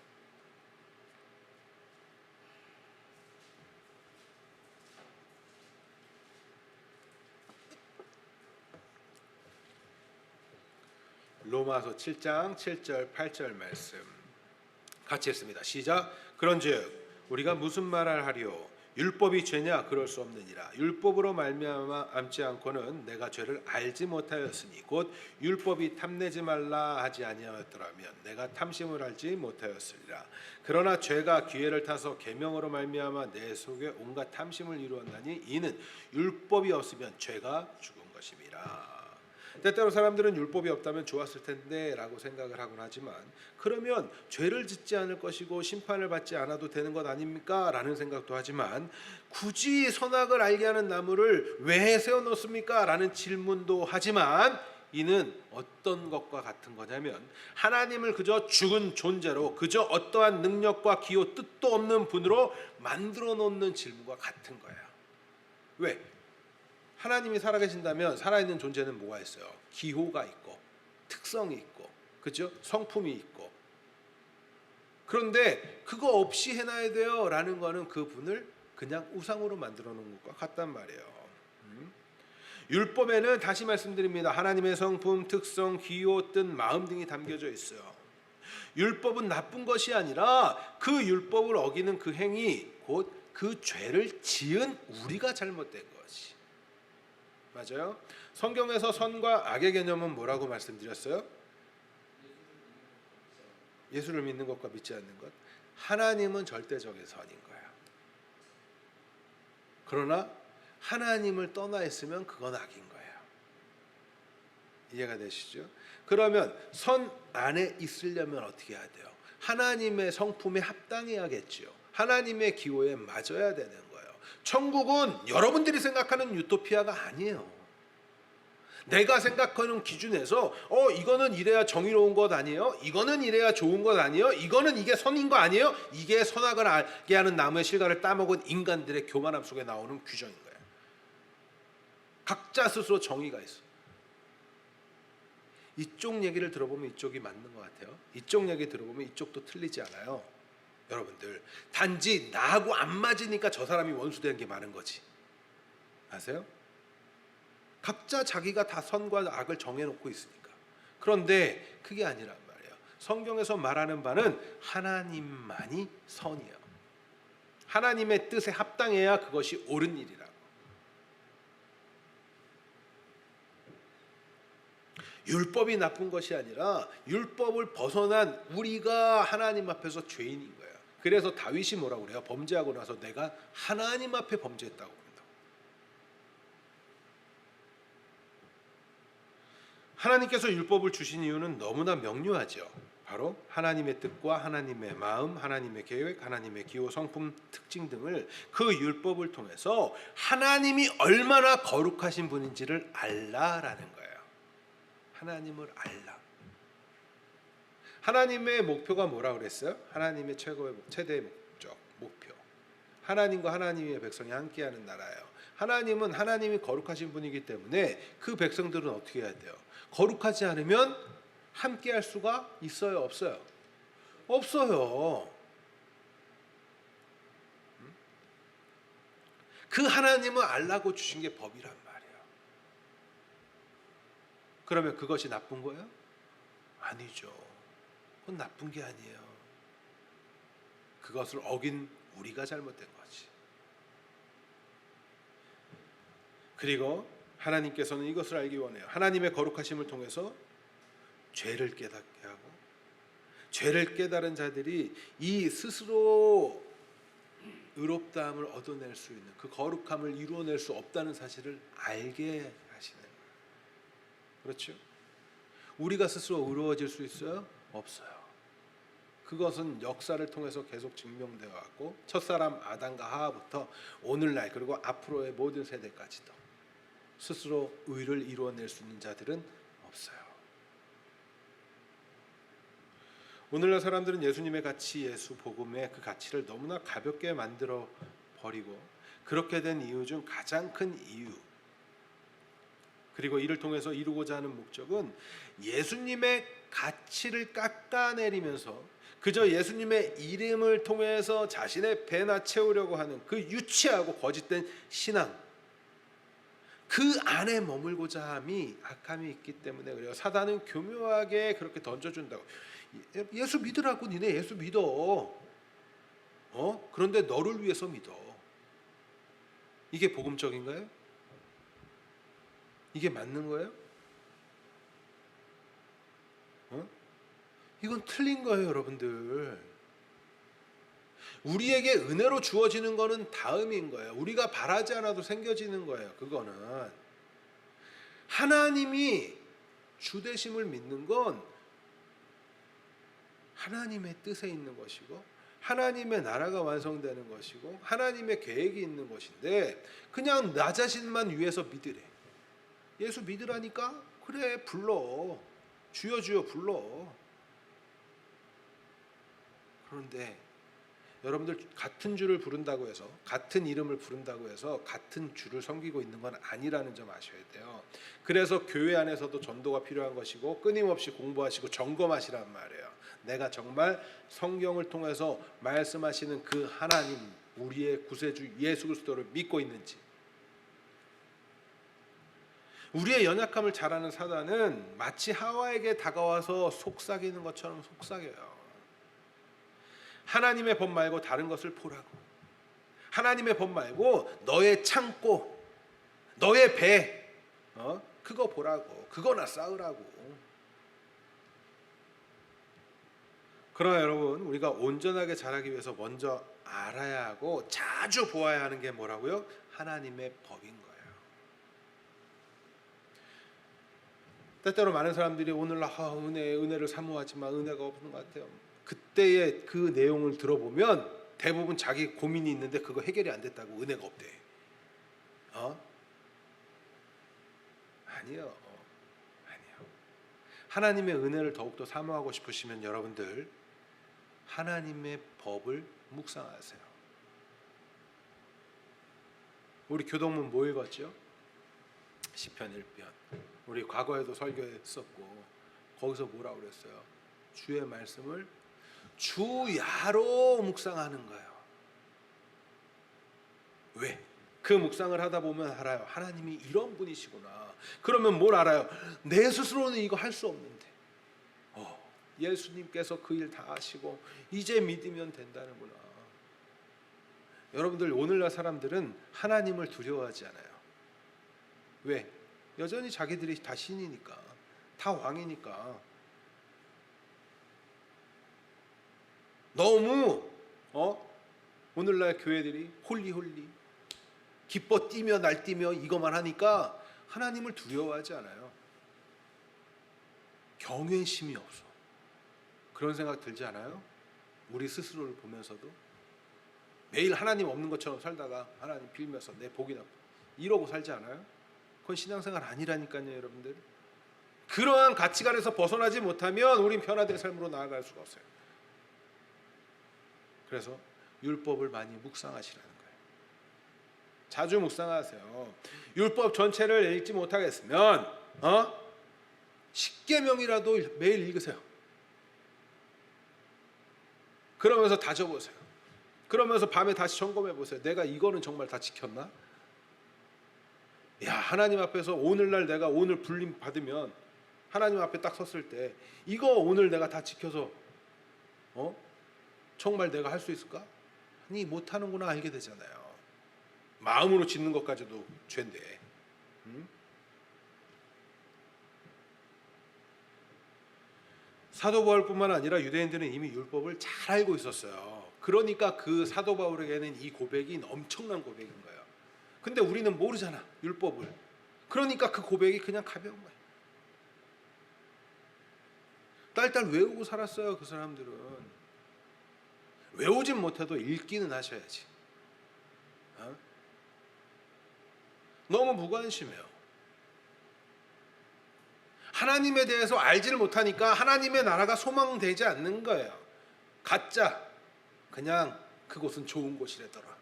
로마서 7장 7절 8절 말씀 같이 했습니다. 시작. 그런즉 우리가 무슨 말을 하리요? 율법이 죄냐? 그럴 수 없느니라. 율법으로 말미암아 암지 않고는 내가 죄를 알지 못하였으니 곧 율법이 탐내지 말라 하지 아니하였더라면 내가 탐심을 알지 못하였으리라. 그러나 죄가 기회를 타서 계명으로 말미암아 내 속에 온갖 탐심을 이루었나니 이는 율법이 없으면 죄가 죽은 것임이라. 때때로 사람들은 율법이 없다면 좋았을 텐데 라고 생각을 하곤 하지만 그러면 죄를 짓지 않을 것이고 심판을 받지 않아도 되는 것 아닙니까? 라는 생각도 하지만 굳이 선악을 알게 하는 나무를 왜 세워놓습니까? 라는 질문도 하지만 이는 어떤 것과 같은 거냐면 하나님을 그저 죽은 존재로 그저 어떠한 능력과 기호 뜻도 없는 분으로 만들어 놓는 질문과 같은 거예요. 왜? 하나님이 살아계신다면 살아있는 존재는 뭐가 있어요? 기호가 있고 특성이 있고 그죠? 성품이 있고. 그런데 그거 없이 해놔야 돼요 라는 거는 그분을 그냥 우상으로 만들어 놓은 것과 같단 말이에요. 율법에는 다시 말씀드립니다. 하나님의 성품, 특성, 기호, 뜻, 마음 등이 담겨져 있어요. 율법은 나쁜 것이 아니라 그 율법을 어기는 그 행위 곧 그 죄를 지은 우리가 잘못된 것이. 맞아요? 성경에서 선과 악의 개념은 뭐라고 말씀드렸어요? 예수를 믿는 것과 믿지 않는 것. 하나님은 절대적인 선인 거예요. 그러나 하나님을 떠나 있으면 그건 악인 거예요. 이해가 되시죠? 그러면 선 안에 있으려면 어떻게 해야 돼요? 하나님의 성품에 합당해야겠죠. 하나님의 기호에 맞아야 되는 거예요. 천국은 여러분들이 생각하는 유토피아가 아니에요. 내가 생각하는 기준에서 이거는 이래야 정의로운 것 아니에요? 이거는 이래야 좋은 것 아니에요? 이거는 이게 선인 거 아니에요? 이게 선악을 알게 하는 나무의 실과를 따먹은 인간들의 교만함 속에 나오는 규정인 거예요. 각자 스스로 정의가 있어. 이쪽 얘기를 들어보면 이쪽이 맞는 것 같아요. 이쪽 얘기 들어보면 이쪽도 틀리지 않아요. 여러분들 단지 나하고 안 맞으니까 저 사람이 원수되는 게 많은 거지. 아세요? 각자 자기가 다 선과 악을 정해놓고 있으니까. 그런데 그게 아니란 말이에요. 성경에서 말하는 바는 하나님만이 선이에요. 하나님의 뜻에 합당해야 그것이 옳은 일이라고. 율법이 나쁜 것이 아니라 율법을 벗어난 우리가 하나님 앞에서 죄인인 거예요. 그래서 다윗이 뭐라고 그래요? 범죄하고 나서 내가 하나님 앞에 범죄했다고 합니다. 하나님께서 율법을 주신 이유는 너무나 명료하죠. 바로 하나님의 뜻과 하나님의 마음, 하나님의 계획, 하나님의 기호, 성품, 특징 등을 그 율법을 통해서 하나님이 얼마나 거룩하신 분인지를 알라라는 거예요. 하나님을 알라. 하나님의 목표가 뭐라고 그랬어요? 하나님의 최대의 목표. 하나님과 하나님의 백성이 함께하는 나라예요. 하나님은 하나님이 거룩하신 분이기 때문에 그 백성들은 어떻게 해야 돼요? 거룩하지 않으면 함께할 수가 있어요? 없어요? 없어요. 그 하나님을 알라고 주신 게 법이란 말이에요. 그러면 그것이 나쁜 거예요? 아니죠. 그건 나쁜 게 아니에요. 그것을 어긴 우리가 잘못된 거지. 그리고 하나님께서는 이것을 알기 원해요. 하나님의 거룩하심을 통해서 죄를 깨닫게 하고 죄를 깨달은 자들이 이 스스로 의롭다함을 얻어낼 수 있는 그 거룩함을 이루어낼 수 없다는 사실을 알게 하시는 거예요. 그렇죠? 우리가 스스로 의로워질 수 있어요? 없어요. 그것은 역사를 통해서 계속 증명되어 왔고 첫사람 아담과 하와부터 오늘날 그리고 앞으로의 모든 세대까지도 스스로 의를 이루어낼 수 있는 자들은 없어요. 오늘날 사람들은 예수님의 가치, 예수 복음의 그 가치를 너무나 가볍게 만들어 버리고 그렇게 된 이유 중 가장 큰 이유 그리고 이를 통해서 이루고자 하는 목적은 예수님의 가치를 깎아내리면서 그저 예수님의 이름을 통해서 자신의 배나 채우려고 하는 그 유치하고 거짓된 신앙 그 안에 머물고자 함이 악함이 있기 때문에 그래요. 사단은 교묘하게 그렇게 던져준다고. 예수 믿으라고 니네 예수 믿어. 그런데 너를 위해서 믿어. 이게 복음적인가요? 이게 맞는 거예요? 이건 틀린 거예요, 여러분들. 우리에게 은혜로 주어지는 거는 다음인 거예요. 우리가 바라지 않아도 생겨지는 거예요. 그거는 하나님이 주되심을 믿는 건 하나님의 뜻에 있는 것이고 하나님의 나라가 완성되는 것이고 하나님의 계획이 있는 것인데 그냥 나 자신만 위해서 믿으래. 예수 믿으라니까? 그래 불러. 주여 주여 불러. 그런데 여러분들 같은 주를 부른다고 해서 같은 이름을 부른다고 해서 같은 주를 섬기고 있는 건 아니라는 점 아셔야 돼요. 그래서 교회 안에서도 전도가 필요한 것이고 끊임없이 공부하시고 점검하시란 말이에요. 내가 정말 성경을 통해서 말씀하시는 그 하나님 우리의 구세주 예수 그리스도를 믿고 있는지. 우리의 연약함을 잘 아는 사단은 마치 하와에게 다가와서 속삭이는 것처럼 속삭여요. 하나님의 법 말고 다른 것을 보라고. 하나님의 법 말고 너의 창고, 너의 배, 그거 보라고. 그거나 쌓으라고. 그러나 여러분, 우리가 온전하게 자라기 위해서 먼저 알아야 하고 자주 보아야 하는 게 뭐라고요? 하나님의 법인 거예요. 때때로 많은 사람들이 오늘날 은혜를 사모하지만 은혜가 없는 것 같아요. 그때의 그 내용을 들어보면 대부분 자기 고민이 있는데 그거 해결이 안 됐다고 은혜가 없대. 아니요. 하나님의 은혜를 더욱더 사모하고 싶으시면 여러분들 하나님의 법을 묵상하세요. 우리 교동문 뭐 읽었죠? 시편 1편. 우리 과거에도 설교했었고 거기서 뭐라고 그랬어요? 주의 말씀을 주야로 묵상하는 거예요. 왜? 그 묵상을 하다 보면 알아요. 하나님이 이런 분이시구나. 그러면 뭘 알아요? 내 스스로는 이거 할 수 없는데 예수님께서 그 일 다 하시고 이제 믿으면 된다는구나. 여러분들 오늘날 사람들은 하나님을 두려워하지 않아요. 왜? 여전히 자기들이 다 신이니까 다 왕이니까 너무 오늘날 교회들이 홀리 기뻐 뛰며 날뛰며 이것만 하니까 하나님을 두려워하지 않아요. 경외심이 없어. 그런 생각 들지 않아요? 우리 스스로를 보면서도 매일 하나님 없는 것처럼 살다가 하나님 빌면서 내 복이 나빠 이러고 살지 않아요? 그건 신앙생활 아니라니까요, 여러분들. 그러한 가치관에서 벗어나지 못하면 우린 변화된 삶으로 나아갈 수가 없어요. 그래서 율법을 많이 묵상하시라는 거예요. 자주 묵상하세요. 율법 전체를 읽지 못하겠으면 10계명이라도 매일 읽으세요. 그러면서 다져보세요. 그러면서 밤에 다시 점검해 보세요. 내가 이거는 정말 다 지켰나? 야, 하나님 앞에서 오늘날 내가 오늘 불림 받으면 하나님 앞에 딱 섰을 때 이거 오늘 내가 다 지켜서 정말 내가 할 수 있을까? 아니 못하는구나 알게 되잖아요. 마음으로 짓는 것까지도 죄인데. 사도 바울뿐만 아니라 유대인들은 이미 율법을 잘 알고 있었어요. 그러니까 그 사도 바울에게는 이 고백이 엄청난 고백인 거예요. 근데 우리는 모르잖아, 율법을. 그러니까 그 고백이 그냥 가벼운 거예요. 딸딸 외우고 살았어요. 그 사람들은. 외우진 못해도 읽기는 하셔야지. 너무 무관심해요. 하나님에 대해서 알지를 못하니까 하나님의 나라가 소망되지 않는 거예요. 가짜. 그냥 그곳은 좋은 곳이래더라.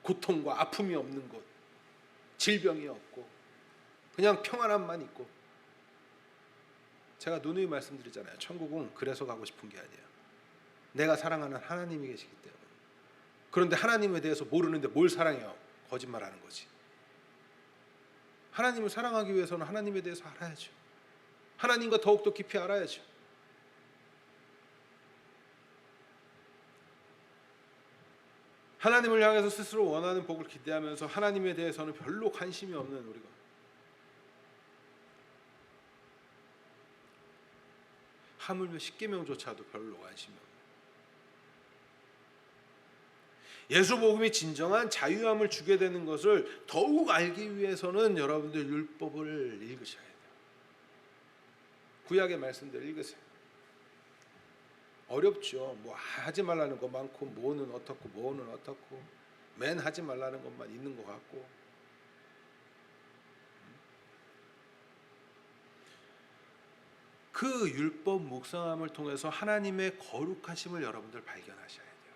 고통과 아픔이 없는 곳, 질병이 없고 그냥 평안함만 있고. 제가 누누이 말씀드리잖아요. 천국은 그래서 가고 싶은 게 아니에요. 내가 사랑하는 하나님이 계시기 때문에. 그런데 하나님에 대해서 모르는데 뭘 사랑해요? 거짓말하는 거지. 하나님을 사랑하기 위해서는 하나님에 대해서 알아야죠. 하나님과 더욱더 깊이 알아야죠. 하나님을 향해서 스스로 원하는 복을 기대하면서 하나님에 대해서는 별로 관심이 없는 우리가, 하물며 십계명조차도 별로 관심이 없는, 예수 복음이 진정한 자유함을 주게 되는 것을 더욱 알기 위해서는 여러분들 율법을 읽으셔야 돼요. 구약의 말씀들 읽으세요. 어렵죠. 뭐 하지 말라는 거 많고, 뭐는 어떻고 뭐는 어떻고, 맨 하지 말라는 것만 있는 것 같고. 그 율법 묵상함을 통해서 하나님의 거룩하심을 여러분들 발견하셔야 돼요.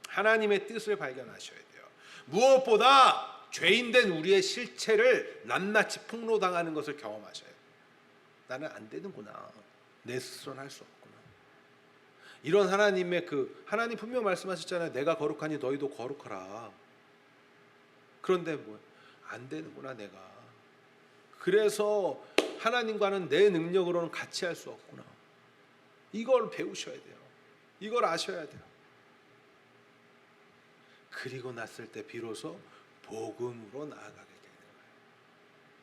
하나님의 뜻을 발견하셔야 돼요. 무엇보다 죄인된 우리의 실체를 낱낱이 폭로당하는 것을 경험하셔야 돼요. 나는 안 되는구나. 내 스스로는 할 수 없구나. 이런 하나님의 하나님 분명 말씀하셨잖아요. 내가 거룩하니 너희도 거룩하라. 그런데 뭐 안 되는구나 내가. 그래서 하나님과는 내 능력으로는 같이 할 수 없구나. 이걸 배우셔야 돼요. 이걸 아셔야 돼요. 그리고 났을 때 비로소 복음으로 나아가게 되는 거예요.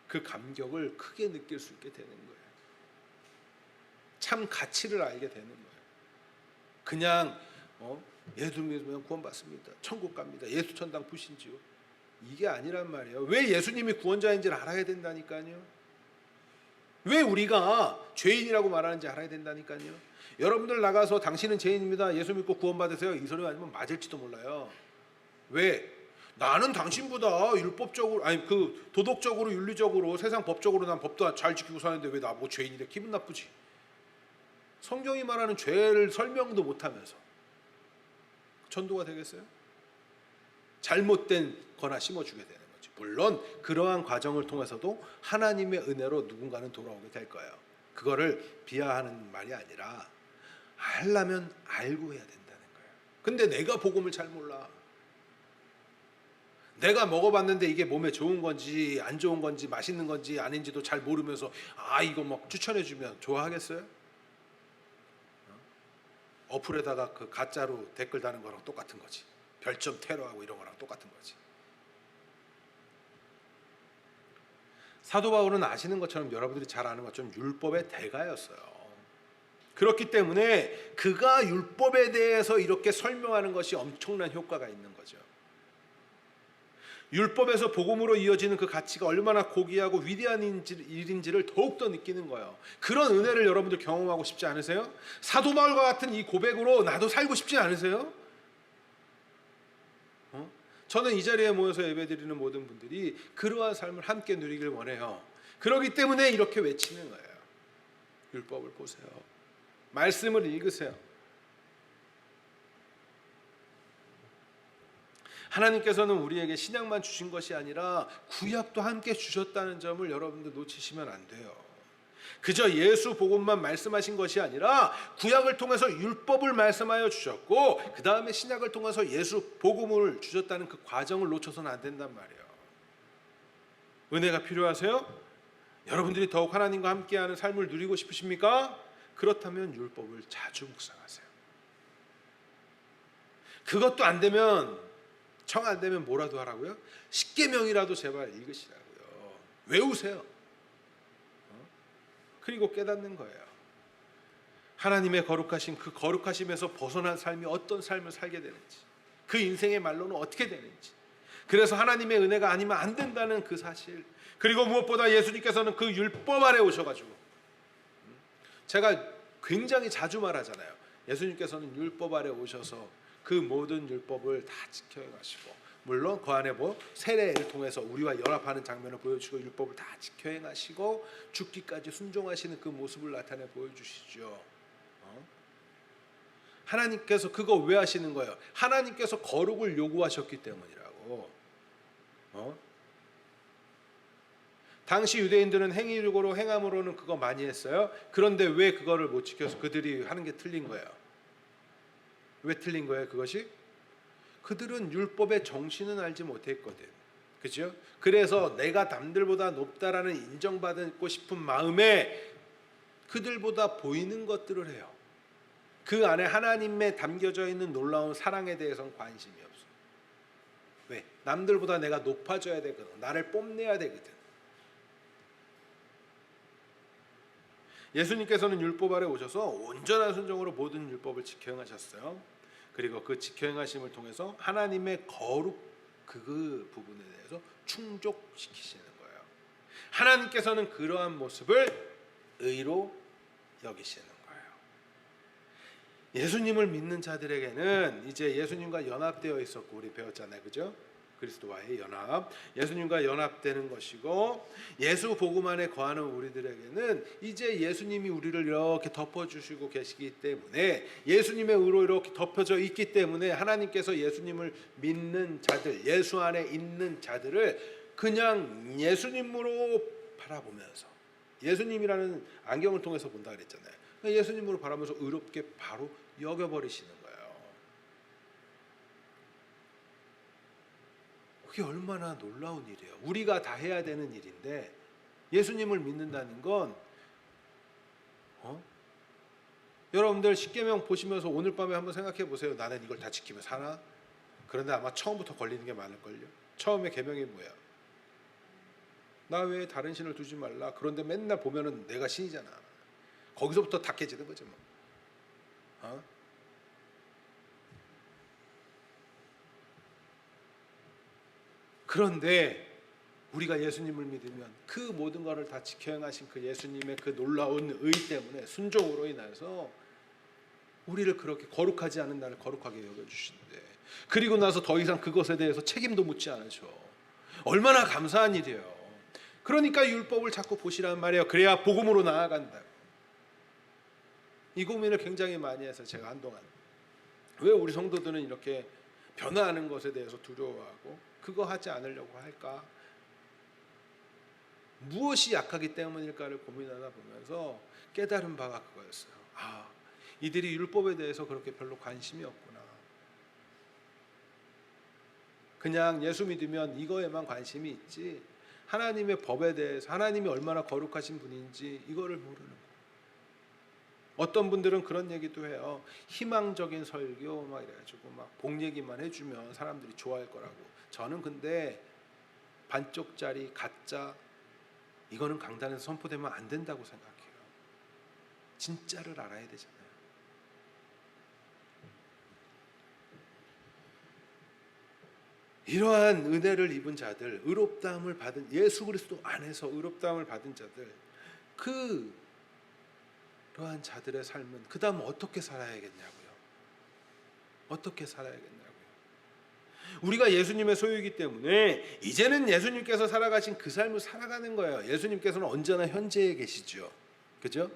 그 감격을 크게 느낄 수 있게 되는 거예요. 참 가치를 알게 되는 거예요. 그냥 예수 믿으면 구원받습니다. 천국 갑니다. 예수 천당 부신지요. 이게 아니란 말이에요. 왜 예수님이 구원자인지를 알아야 된다니까요. 왜 우리가 죄인이라고 말하는지 알아야 된다니까요. 여러분들 나가서 당신은 죄인입니다. 예수 믿고 구원받으세요. 이 소리 아니면 맞을지도 몰라요. 왜? 나는 당신보다 율법적으로, 도덕적으로, 윤리적으로, 세상 법적으로 난 법도 잘 지키고 사는데 왜 나보고 죄인이래? 기분 나쁘지. 성경이 말하는 죄를 설명도 못하면서 전도가 되겠어요? 잘못된 거나 심어주게 되는 거죠. 물론 그러한 과정을 통해서도 하나님의 은혜로 누군가는 돌아오게 될 거예요. 그거를 비하하는 말이 아니라 알려면 알고 해야 된다는 거예요. 근데 내가 복음을 잘 몰라. 내가 먹어봤는데 이게 몸에 좋은 건지 안 좋은 건지 맛있는 건지 아닌지도 잘 모르면서 이거 막 추천해주면 좋아하겠어요? 어플에다가 그 가짜로 댓글 다는 거랑 똑같은 거지. 별점 테러하고 이런 거랑 똑같은 거지. 사도 바울은 아시는 것처럼, 여러분들이 잘 아는 것처럼 율법의 대가였어요. 그렇기 때문에 그가 율법에 대해서 이렇게 설명하는 것이 엄청난 효과가 있는 거죠. 율법에서 복음으로 이어지는 그 가치가 얼마나 고귀하고 위대한 일인지를 더욱더 느끼는 거예요. 그런 은혜를 여러분들 경험하고 싶지 않으세요? 사도 바울과 같은 이 고백으로 나도 살고 싶지 않으세요? 저는 이 자리에 모여서 예배드리는 모든 분들이 그러한 삶을 함께 누리길 원해요. 그렇기 때문에 이렇게 외치는 거예요. 율법을 보세요. 말씀을 읽으세요. 하나님께서는 우리에게 신약만 주신 것이 아니라 구약도 함께 주셨다는 점을 여러분들 놓치시면 안 돼요. 그저 예수 복음만 말씀하신 것이 아니라 구약을 통해서 율법을 말씀하여 주셨고, 그 다음에 신약을 통해서 예수 복음을 주셨다는 그 과정을 놓쳐서는 안 된단 말이에요. 은혜가 필요하세요? 여러분들이 더욱 하나님과 함께하는 삶을 누리고 싶으십니까? 그렇다면 율법을 자주 묵상하세요. 그것도 안 되면, 정 안 되면 뭐라도 하라고요? 십계명이라도 제발 읽으시라고요. 외우세요. 그리고 깨닫는 거예요. 하나님의 거룩하심, 그 거룩하심에서 벗어난 삶이 어떤 삶을 살게 되는지, 그 인생의 말로는 어떻게 되는지, 그래서 하나님의 은혜가 아니면 안 된다는 그 사실, 그리고 무엇보다 예수님께서는 그 율법 아래 오셔가지고, 제가 굉장히 자주 말하잖아요. 예수님께서는 율법 아래 오셔서 그 모든 율법을 다 지켜 행하시고, 물론 그 안에 뭐 세례를 통해서 우리와 연합하는 장면을 보여주고 율법을 다 지켜 행하시고 죽기까지 순종하시는 그 모습을 나타내 보여주시죠. 하나님께서 그거 왜 하시는 거예요? 하나님께서 거룩을 요구하셨기 때문이라고. 당시 유대인들은 행위적으로 행함으로는 그거 많이 했어요. 그런데 왜 그거를 못 지켜서 그들이 하는 게 틀린 거예요? 왜 틀린 거예요? 그것이? 그들은 율법의 정신은 알지 못했거든. 그죠? 그래서 내가 남들보다 높다라는 인정받고 싶은 마음에 그들보다 보이는 것들을 해요. 그 안에 하나님의 담겨져 있는 놀라운 사랑에 대해서는 관심이 없어. 왜? 남들보다 내가 높아져야 되거든. 나를 뽐내야 되거든. 예수님께서는 율법 아래 오셔서 온전한 순종으로 모든 율법을 지켜 행하셨어요. 그리고 그 지켜 행하심을 통해서 하나님의 거룩 그 부분에 대해서 충족시키시는 거예요. 하나님께서는 그러한 모습을 의로 여기시는 거예요. 예수님을 믿는 자들에게는 이제 예수님과 연합되어 있었고, 우리 배웠잖아요. 그죠? 그리스도와의 연합, 예수님과 연합되는 것이고, 예수 복음 안에 거하는 우리들에게는 이제 예수님이 우리를 이렇게 덮어주시고 계시기 때문에, 예수님의 의로 이렇게 덮여져 있기 때문에 하나님께서 예수님을 믿는 자들, 예수 안에 있는 자들을 그냥 예수님으로 바라보면서, 예수님이라는 안경을 통해서 본다 그랬잖아요. 예수님으로 바라보면서 의롭게 바로 여겨버리시는 거예요. 그게 얼마나 놀라운 일이에요. 우리가 다 해야 되는 일인데, 예수님을 믿는다는 건 여러분들 십계명 보시면서 오늘 밤에 한번 생각해 보세요. 나는 이걸 다 지키며 사나? 그런데 아마 처음부터 걸리는 게 많을걸요. 처음에 계명이 뭐야? 나 외에 다른 신을 두지 말라. 그런데 맨날 보면은 내가 신이잖아. 거기서부터 다 깨지는 거죠 뭐. 그런데 우리가 예수님을 믿으면 그 모든 것을 다 지켜 행하신 그 예수님의 그 놀라운 의 때문에, 순종으로 인해서 우리를 그렇게 거룩하지 않은 나를 거룩하게 여겨주신대. 그리고 나서 더 이상 그것에 대해서 책임도 묻지 않으셔. 얼마나 감사한 일이에요. 그러니까 율법을 자꾸 보시란 말이에요. 그래야 복음으로 나아간다. 이 고민을 굉장히 많이 해서 제가 한동안, 왜 우리 성도들은 이렇게 변화하는 것에 대해서 두려워하고 그거 하지 않으려고 할까? 무엇이 약하기 때문일까를 고민하다 보면서 깨달은 바가 그거였어요. 이들이 율법에 대해서 그렇게 별로 관심이 없구나. 그냥 예수 믿으면 이거에만 관심이 있지, 하나님의 법에 대해서, 하나님이 얼마나 거룩하신 분인지 이거를 모르는 거예요. 어떤 분들은 그런 얘기도 해요. 희망적인 설교 막 이래가지고 막 복 얘기만 해주면 사람들이 좋아할 거라고. 저는 근데 반쪽짜리 가짜 이거는 강단에서 선포되면 안 된다고 생각해요. 진짜를 알아야 되잖아요. 이러한 은혜를 입은 자들, 의롭다함을 받은, 예수 그리스도 안에서 의롭다함을 받은 자들, 그러한 자들의 삶은 그 다음 어떻게 살아야겠냐고요. 어떻게 살아야겠냐고요. 우리가 예수님의 소유이기 때문에 이제는 예수님께서 살아가신 그 삶을 살아가는 거예요. 예수님께서는 언제나 현재에 계시죠. 그죠?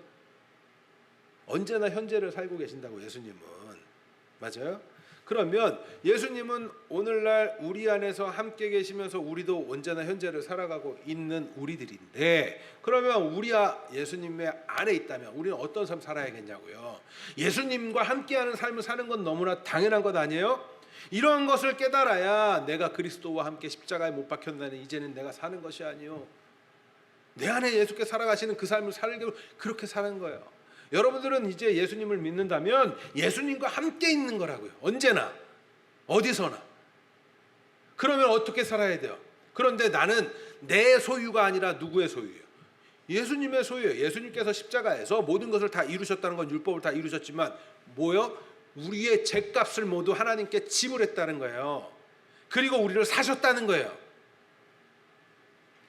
언제나 현재를 살고 계신다고, 예수님은. 맞아요? 그러면 예수님은 오늘날 우리 안에서 함께 계시면서 우리도 언제나 현재를 살아가고 있는 우리들인데, 그러면 예수님의 안에 있다면 우리는 어떤 삶 살아야겠냐고요. 예수님과 함께하는 삶을 사는 건 너무나 당연한 것 아니에요? 이러한 것을 깨달아야 내가 그리스도와 함께 십자가에 못 박혔나니 이제는 내가 사는 것이 아니요, 내 안에 예수께서 살아가시는 그 삶을 살려고 그렇게 사는 거예요. 여러분들은 이제 예수님을 믿는다면 예수님과 함께 있는 거라고요. 언제나, 어디서나. 그러면 어떻게 살아야 돼요? 그런데 나는 내 소유가 아니라 누구의 소유예요? 예수님의 소유예요. 예수님께서 십자가에서 모든 것을 다 이루셨다는 건 율법을 다 이루셨지만 뭐요? 우리의 죄값을 모두 하나님께 지불했다는 거예요. 그리고 우리를 사셨다는 거예요.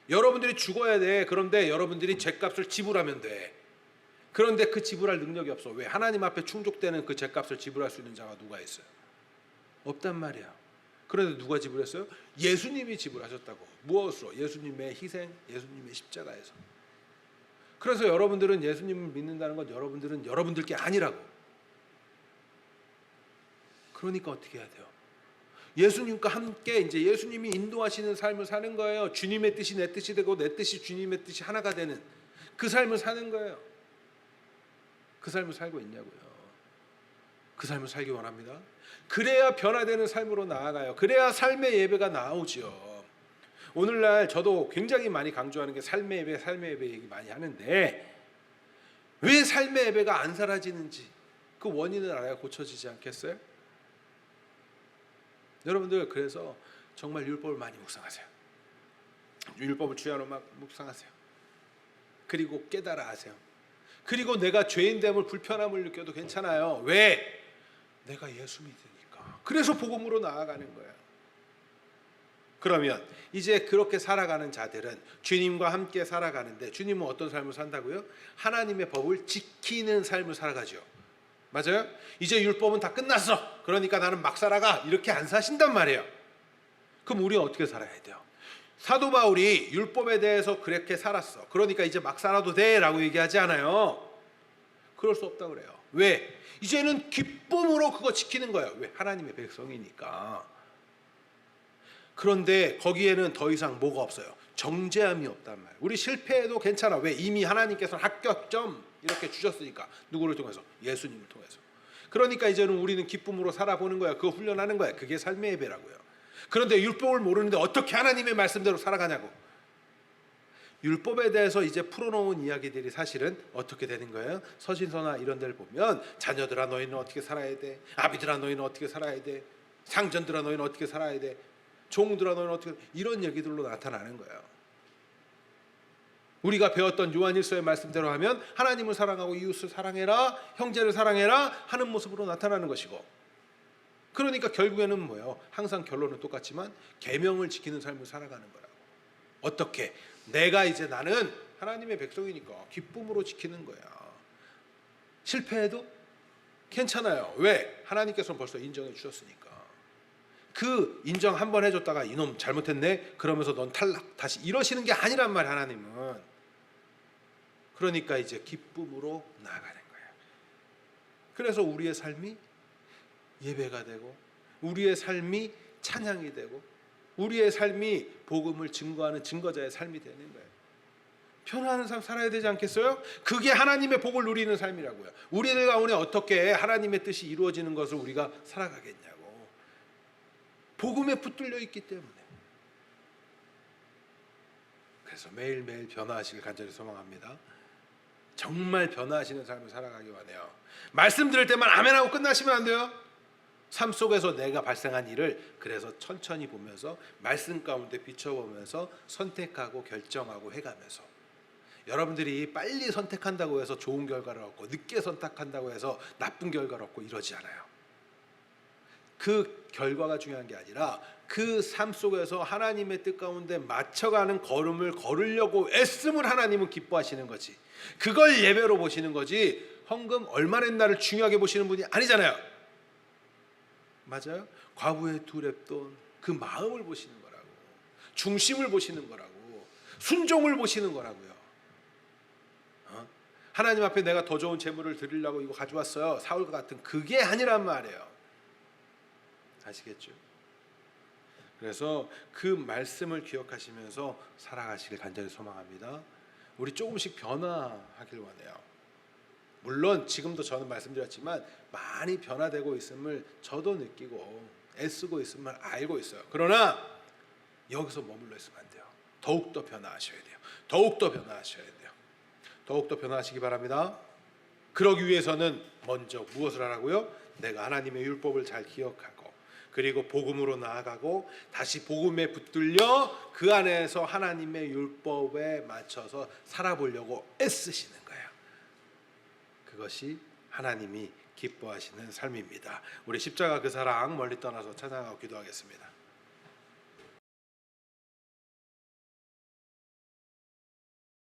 여러분들이 죽어야 돼. 그런데 여러분들이 죄값을 지불하면 돼. 그런데 그 지불할 능력이 없어. 왜? 하나님 앞에 충족되는 그 죄값을 지불할 수 있는 자가 누가 있어요? 없단 말이야. 그런데 누가 지불했어요? 예수님이 지불하셨다고. 무엇으로? 예수님의 희생, 예수님의 십자가에서. 그래서 여러분들은 예수님을 믿는다는 건 여러분들은 여러분들 게 아니라고. 그러니까 어떻게 해야 돼요? 예수님과 함께 이제 예수님이 인도하시는 삶을 사는 거예요. 주님의 뜻이 내 뜻이 되고 내 뜻이 주님의 뜻이 하나가 되는 그 삶을 사는 거예요. 그 삶을 살고 있냐고요. 그 삶을 살기 원합니다. 그래야 변화되는 삶으로 나아가요. 그래야 삶의 예배가 나오죠. 오늘날 저도 굉장히 많이 강조하는 게 삶의 예배 얘기 많이 하는데 왜 삶의 예배가 안 사라지는지 그 원인을 알아야 고쳐지지 않겠어요? 여러분들 그래서 정말 율법을 많이 묵상하세요. 율법을 주야로 막 묵상하세요. 그리고 깨달아 하세요. 그리고 내가 죄인됨을 불편함을 느껴도 괜찮아요. 왜? 내가 예수 믿으니까. 그래서 복음으로 나아가는 거예요. 그러면 이제 그렇게 살아가는 자들은 주님과 함께 살아가는데 주님은 어떤 삶을 산다고요? 하나님의 법을 지키는 삶을 살아가죠. 맞아요? 이제 율법은 다 끝났어. 그러니까 나는 막 살아가. 이렇게 안 사신단 말이에요. 그럼 우리가 어떻게 살아야 돼요? 사도 바울이 율법에 대해서 그렇게 살았어. 그러니까 이제 막 살아도 돼 라고 얘기하지 않아요. 그럴 수 없다고 그래요. 왜? 이제는 기쁨으로 그거 지키는 거예요. 왜? 하나님의 백성이니까. 그런데 거기에는 더 이상 뭐가 없어요? 정죄함이 없단 말이에요. 우리 실패해도 괜찮아. 왜? 이미 하나님께서는 합격점 이렇게 주셨으니까. 누구를 통해서? 예수님을 통해서. 그러니까 이제는 우리는 기쁨으로 살아보는 거야. 그거 훈련하는 거야. 그게 삶의 예배라고요. 그런데 율법을 모르는데 어떻게 하나님의 말씀대로 살아가냐고. 율법에 대해서 이제 풀어놓은 이야기들이 사실은 어떻게 되는 거예요? 서신서나 이런 데를 보면 자녀들아 너희는 어떻게 살아야 돼? 아비들아 너희는 어떻게 살아야 돼? 상전들아 너희는 어떻게 살아야 돼? 종들아 너희는 어떻게, 이런 얘기들로 나타나는 거예요. 우리가 배웠던 요한일서의 말씀대로 하면 하나님을 사랑하고 이웃을 사랑해라, 형제를 사랑해라 하는 모습으로 나타나는 것이고, 그러니까 결국에는 뭐예요? 항상 결론은 똑같지만 계명을 지키는 삶을 살아가는 거라고. 어떻게? 내가 이제 나는 하나님의 백성이니까 기쁨으로 지키는 거야. 실패해도 괜찮아요. 왜? 하나님께서는 벌써 인정해 주셨으니까. 그 인정 한번 해줬다가 이놈 잘못했네 그러면서 넌 탈락 다시 이러시는 게 아니란 말이야. 하나님은. 그러니까 이제 기쁨으로 나아가는 거예요. 그래서 우리의 삶이 예배가 되고 우리의 삶이 찬양이 되고 우리의 삶이 복음을 증거하는 증거자의 삶이 되는 거예요. 변화하는 삶 살아야 되지 않겠어요? 그게 하나님의 복을 누리는 삶이라고요. 우리들 가운데 어떻게 하나님의 뜻이 이루어지는 것을 우리가 살아가겠냐고. 복음에 붙들려 있기 때문에. 그래서 매일매일 변화하시길 간절히 소망합니다. 정말 변화하시는 삶을 살아가기 원해요. 말씀 들을 때만 아멘하고 끝나시면 안 돼요. 삶 속에서 내가 발생한 일을 그래서 천천히 보면서 말씀 가운데 비춰보면서 선택하고 결정하고 해가면서, 여러분들이 빨리 선택한다고 해서 좋은 결과를 얻고 늦게 선택한다고 해서 나쁜 결과를 얻고 이러지 않아요. 그 결과가 중요한 게 아니라 그 삶 속에서 하나님의 뜻 가운데 맞춰가는 걸음을 걸으려고 애씀을 하나님은 기뻐하시는 거지. 그걸 예배로 보시는 거지 헌금 얼마 냈나를 중요하게 보시는 분이 아니잖아요. 맞아요? 과부의 두 렙돈 그 마음을 보시는 거라고. 중심을 보시는 거라고. 순종을 보시는 거라고요. 하나님 앞에 내가 더 좋은 재물을 드리려고 이거 가져왔어요. 사울과 같은 그게 아니란 말이에요. 아시겠죠? 그래서 그 말씀을 기억하시면서 살아가시길 간절히 소망합니다. 우리 조금씩 변화하길 원해요. 물론 지금도 저는 말씀드렸지만 많이 변화되고 있음을 저도 느끼고 애쓰고 있음을 알고 있어요. 그러나 여기서 머물러 있으면 안 돼요. 더욱더 변화하셔야 돼요. 더욱더 변화하셔야 돼요. 더욱더 변화하시기 바랍니다. 그러기 위해서는 먼저 무엇을 하라고요? 내가 하나님의 율법을 잘 기억하고 그리고 복음으로 나아가고 다시 복음에 붙들려 그 안에서 하나님의 율법에 맞춰서 살아보려고 애쓰시는 거예요. 그것이 하나님이 기뻐하시는 삶입니다. 우리 십자가 그 사랑 멀리 떠나서 찬양하고 기도하겠습니다.